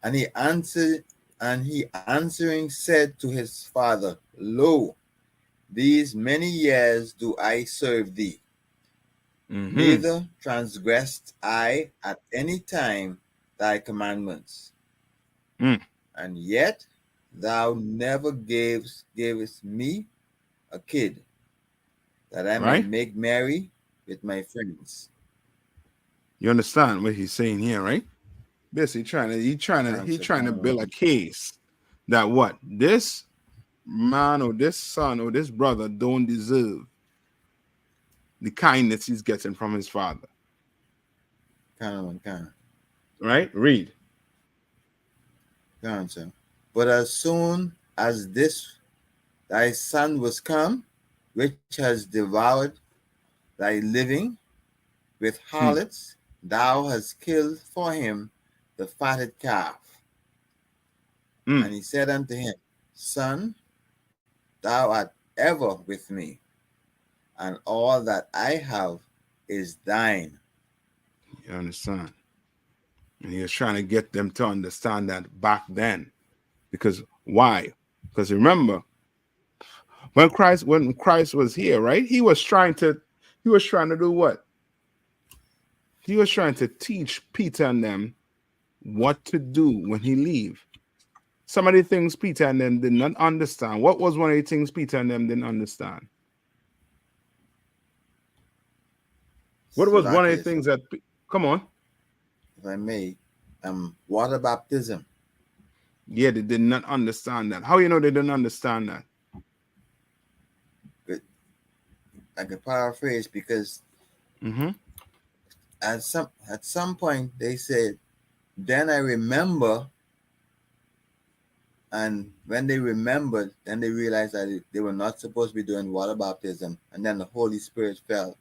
And he answering said to his father, lo, these many years do I serve thee. Mm-hmm. Neither transgressed I at any time thy commandments. And yet thou never gavest me a kid, that I might make merry with my friends. You understand what he's saying here, right? Basically he's trying to build a case that what? This man or this son or this brother don't deserve the kindness he's getting from his father. Right? Read. Sir. But as soon as this thy son was come, which has devoured thy living with harlots, thou hast killed for him the fatted calf. And he said unto him, Son, thou art ever with me, and all that I have is thine. You understand? And he was trying to get them to understand that back then. Because why? Because remember, when Christ was here, right? He was trying to do what? He was trying to teach Peter and them what to do when he leave. Some of the things Peter and them did not understand. What was one of the things Peter and them didn't understand? What was one of the things that... Come on. If I may, water baptism. Yeah, they did not understand that. How you know they didn't understand that? But I could paraphrase because Mm-hmm. at some point they said, then I remember, and when they remembered, then they realized that they were not supposed to be doing water baptism, and then the Holy Spirit fell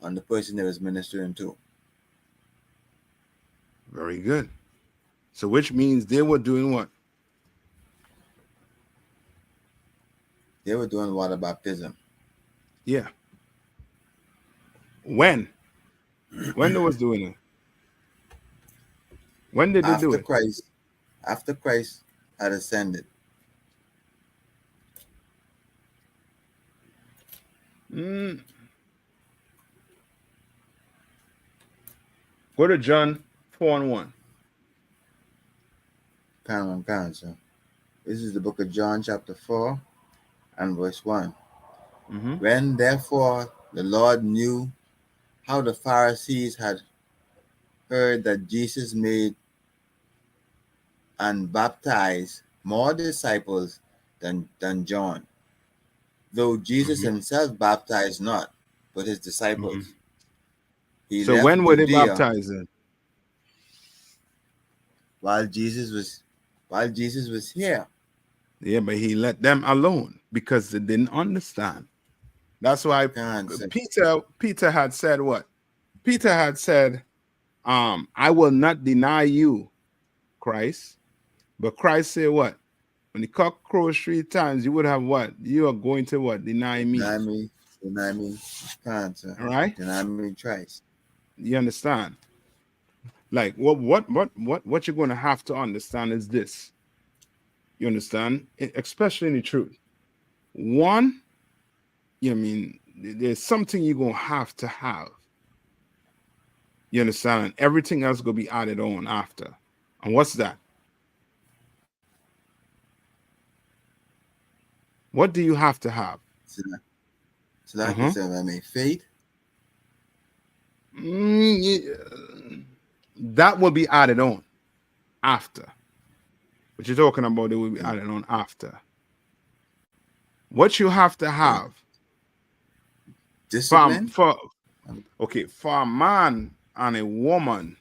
on the person they was ministering to. Very good. So which means they were doing what? They were doing water baptism. Yeah. When they was doing it? When did they do it? After Christ had ascended. Go to John 4:1. So this is the book of John, chapter 4 and verse 1. Mm-hmm. When therefore the Lord knew how the Pharisees had heard that Jesus made and baptized more disciples than John, though Jesus himself baptized not, but his disciples. He So left when were they Judea baptizing? while Jesus was here. Yeah, but he let them alone because they didn't understand. That's why Peter had said what? Peter had said, I will not deny you, Christ. But Christ said what? When the cock crows 3 times, you would have what? You are going to what? Deny me. Deny me, cancer. All right? Deny me twice. You understand? Like what you're going to have to understand is this. You understand? Especially in the truth. One, you know what I mean, there's something you're going to have. You understand? And everything else going to be added on after. And what's that? What do you have to have? So like you said, I mean, faith. That will be added on after. What you're talking about, it will be added on after. What you have to have. Discipline. For a man and a woman,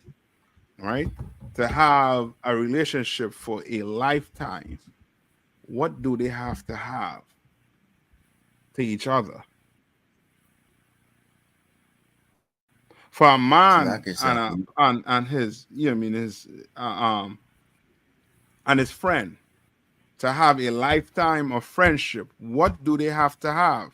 right, to have a relationship for a lifetime, what do they have to have to each other? For a man and his, you know what I mean, his and his friend to have a lifetime of friendship, what do they have to have?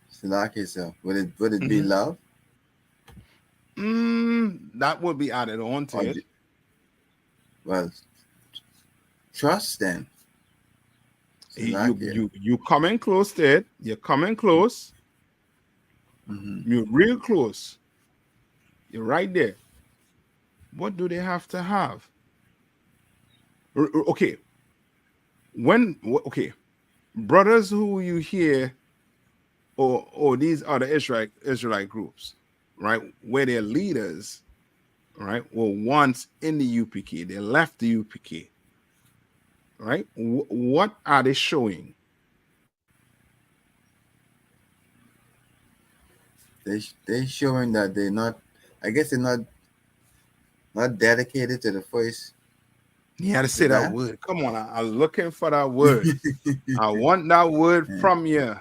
So like yourself, would it be love? That would be added on to it. Well, trust then. So you coming close to it. You're coming close. You're real close. You're right there. What do they have to have? Okay. Brothers who you hear or these other Israelite groups, right, where their leaders, right, were once in the UPK, they left the UPK, right? What are they showing? They're showing that they're not. I guess they're not dedicated to the first. You had to say that word. Come on, I'm looking for that word. I want that word from you.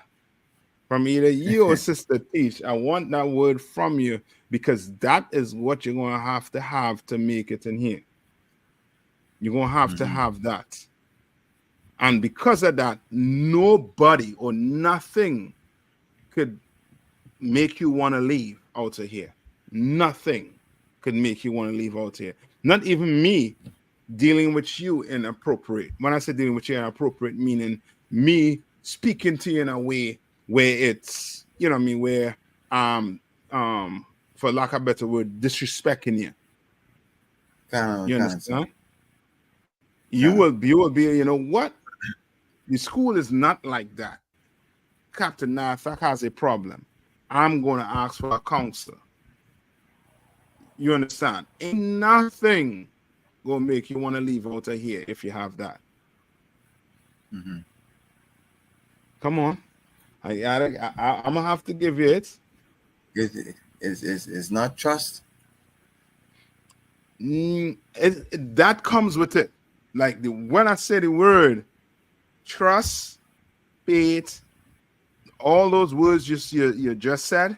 From either you or Sister Teach. I want that word from you because that is what you're going to have to make it in here. You're going to have to have that. And because of that, nobody or nothing could make you want to leave out of here. Nothing could make you want to leave out here. Not even me dealing with you inappropriate. When I say dealing with you inappropriate, meaning me speaking to you in a way where it's, you know what I mean, where for lack of a better word, disrespecting you. You understand? You will be, you know what? The school is not like that. Captain Nafak has a problem. I'm going to ask for a counselor. You understand? Ain't nothing gonna make you want to leave out of here if you have that. Mm-hmm. Come on. I'm gonna have to give you it. It's not trust. That comes with it. Like when I say the word trust, faith, all those words you just said,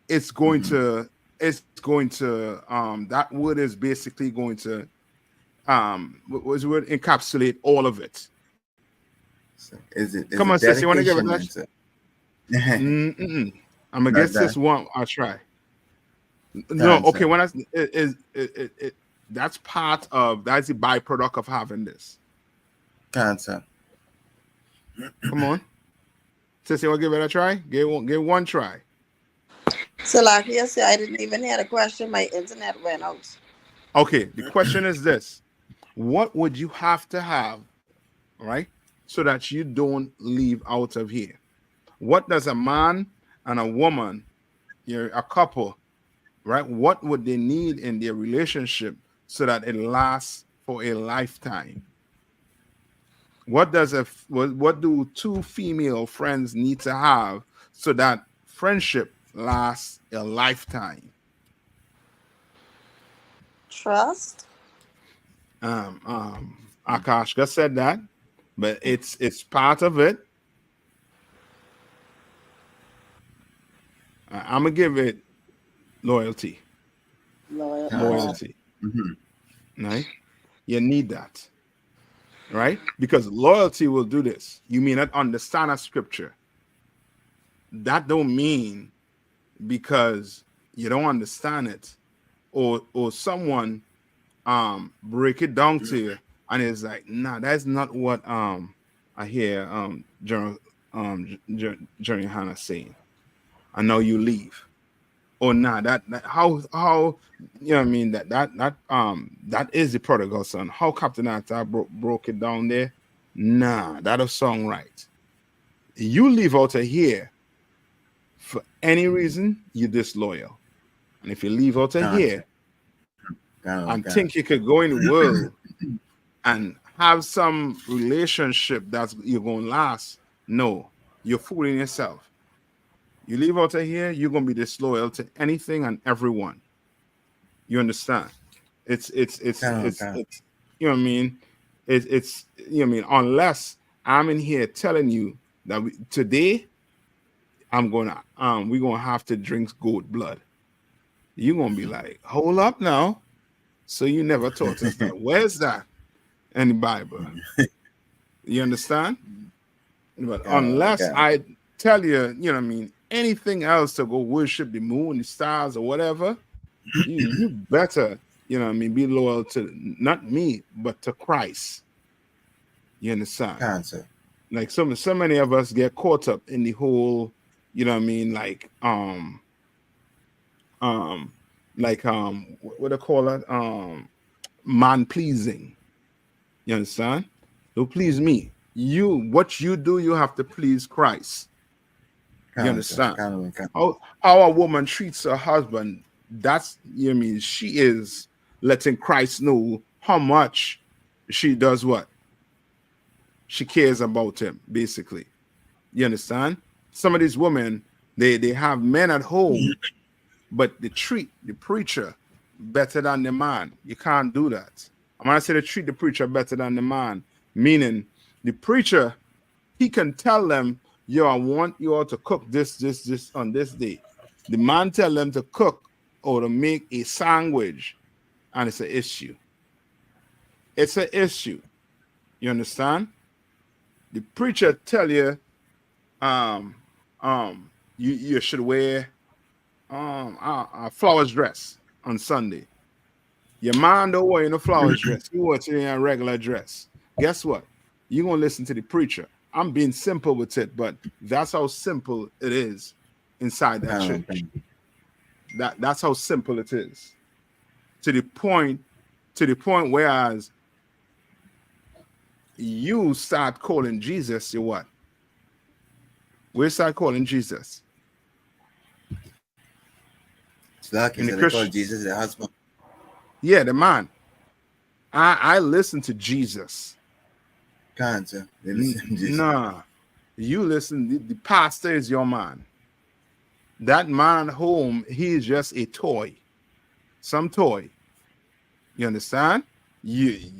it's going to that word is basically going to what was the word, encapsulate all of it. So is Come on, sis, you want to give it a dedication I'm gonna Not guess that. this one. I'll try. No, Answer. okay. When that's part of, that's the byproduct of having this. Cancer. Come on, sis, you want to give it a try? Give one try. Salakia said I didn't even hear the question. My internet went out. Okay, the question is this: what would you have to have, right, so that you don't leave out of here? What does a man and a woman, you're a couple, right? What would they need in their relationship so that it lasts for a lifetime? What do two female friends need to have so that friendship lasts a lifetime? Trust. Akash just said that, but it's part of it. I'm gonna give it loyalty. Loyalty. Mm-hmm. Right? You need that. Right? Because loyalty will do this. You may not understand a scripture. That don't mean because you don't understand it, or someone break it down to you and it's like, nah, that's not what I hear Jerry Hannah saying. I know you leave. Or nah, that how you know what I mean, that is the prodigal son. How Captain Atta broke it down there. Nah, that a song right. You leave out of here for any reason, you're disloyal. And if you leave out of here and think you could go in the world and have some relationship that's you're gonna last, no, you're fooling yourself. You leave out of here, you're gonna be disloyal to anything and everyone. You understand? It's you know what I mean? It's you know what I mean? Unless I'm in here telling you that today we're gonna have to drink goat blood. You're gonna be like, hold up now. So you never taught us that. Where's that in the Bible? You understand? But unless I tell you, you know what I mean, anything else to go worship the moon, the stars, or whatever, you better, you know what I mean, be loyal to not me, but to Christ. You understand? Cancer. Like so many of us get caught up in the whole, you know what I mean, like what do they call it? Man pleasing. You understand? Don't please me. What you do, you have to please Christ. You understand? How a woman treats her husband, that's, you know what I mean, she is letting Christ know how much she does what? She cares about him, basically. You understand? Some of these women, they have men at home, but they treat the preacher better than the man. You can't do that. When I say they treat the preacher better than the man, meaning the preacher, he can tell them, yo, I want you all to cook this on this day. The man tell them to cook or to make a sandwich, and it's an issue. It's an issue. You understand? The preacher tell you, you should wear a flowers dress on Sunday. Your man don't wear a flowers dress. You wear it in a regular dress. Guess what? You're gonna listen to the preacher. I'm being simple with it, but that's how simple it is inside that church. That's how simple it is. To the point whereas you start calling Jesus your what? We start calling Jesus Slack In is the they call Christian, Jesus the husband. yeah, the man. I listen to Jesus. Cancer. They listen to Jesus. Nah, you listen. The pastor is your man. That man at home, he is just a toy, some toy. You understand? He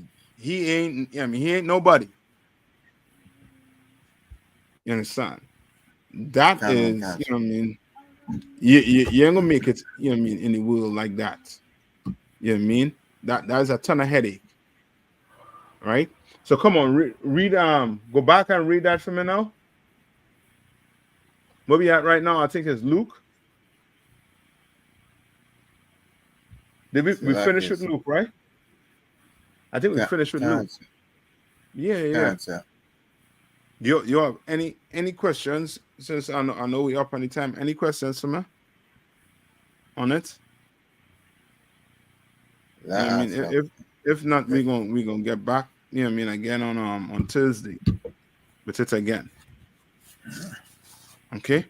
ain't. I mean, he ain't nobody. You understand? That Come on, is, you cancer. know what I mean. You ain't gonna make it. You know what I mean in the world like that. You know what I mean? That is a ton of headache, right? So come on, read. Go back and read that for me now. Where we at right now? I think it's Luke. Did we Slack finish with is Luke, right? I think we finished with Luke. cancer. Yeah. Cancer. You have any questions? Since I know we up on the time. Any questions for me on it? You know what I mean, if not, we gonna get back. You know what I mean, again on Thursday with it again. Okay.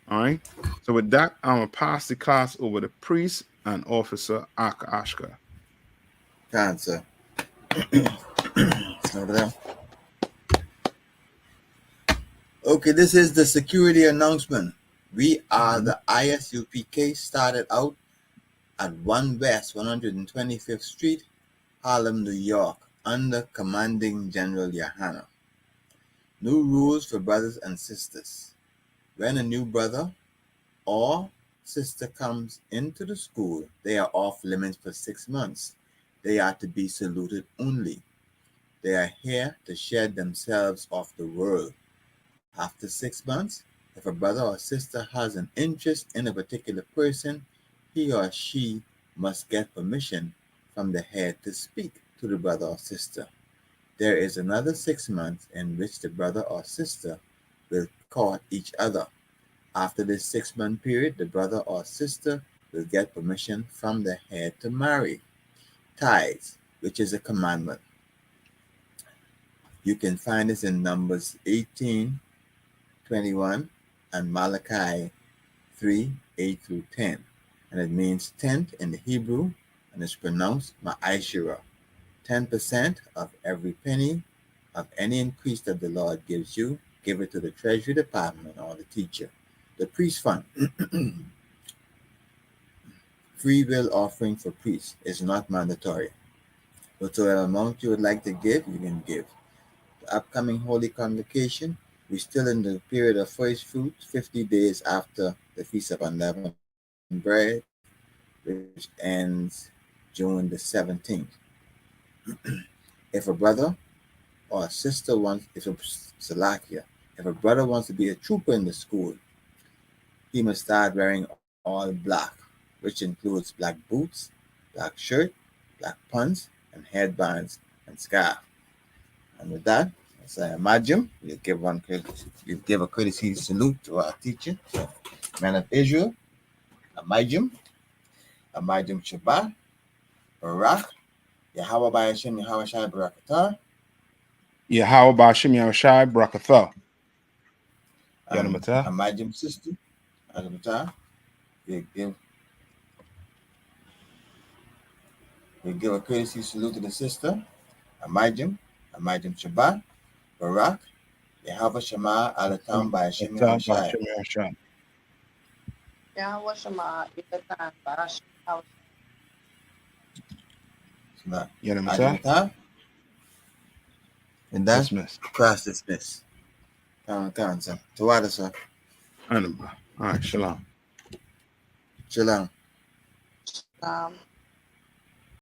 All right. So with that, I'm gonna pass the class over to priest and officer Ashka. Cancer. Over there. Okay, this is the security announcement. We are the ISUPK, started out at 1 West 125th Street, Harlem, New York, under Commanding General Yahana. New rules for brothers and sisters. When a new brother or sister comes into the school, they are off limits for 6 months. They are to be saluted only. They are here to shed themselves off the world. After 6 months, if a brother or sister has an interest in a particular person, he or she must get permission from the head to speak to the brother or sister. There is another 6 months in which the brother or sister will court each other. After this 6-month period, the brother or sister will get permission from the head to marry. Tithes, which is a commandment. You can find this in Numbers 18:21 and Malachi 3:8-10. And it means tenth in the Hebrew, and it's pronounced ma'ashira. 10% of every penny of any increase that the Lord gives you, give it to the Treasury Department or the teacher. The priest fund. Free will offering for priests is not mandatory. Whatever amount you would like to give, you can give. The upcoming Holy Convocation, we're still in the period of first fruits, 50 days after the Feast of Unleavened Bread, which ends June the 17th. If a brother or a sister wants, if a brother wants to be a trooper in the school, he must start wearing all black, which includes black boots, black shirt, black pants, and headbands and scarf. And with that, as I imagine, you give a courtesy salute to our teacher, man of Israel, Amajim Shabbat, Barak, Yahweh Ba'ashem, Yahweh Shai Barakatah. Yahweh Ba'ashem, Yahweh Shai Barakatah. Yanamata. Amajim sister, Yanamata. We give a courtesy salute to the sister, Amajim Shabbat, Barak, Yahweh Shema, Alatam Ba'ashem, Yahweh Shai. Yahweh Shema, Yahweh Bash, Yanamata. And that Dismiss. class dismiss. Sir. Tawada, sir. All right, shalom. Shalom.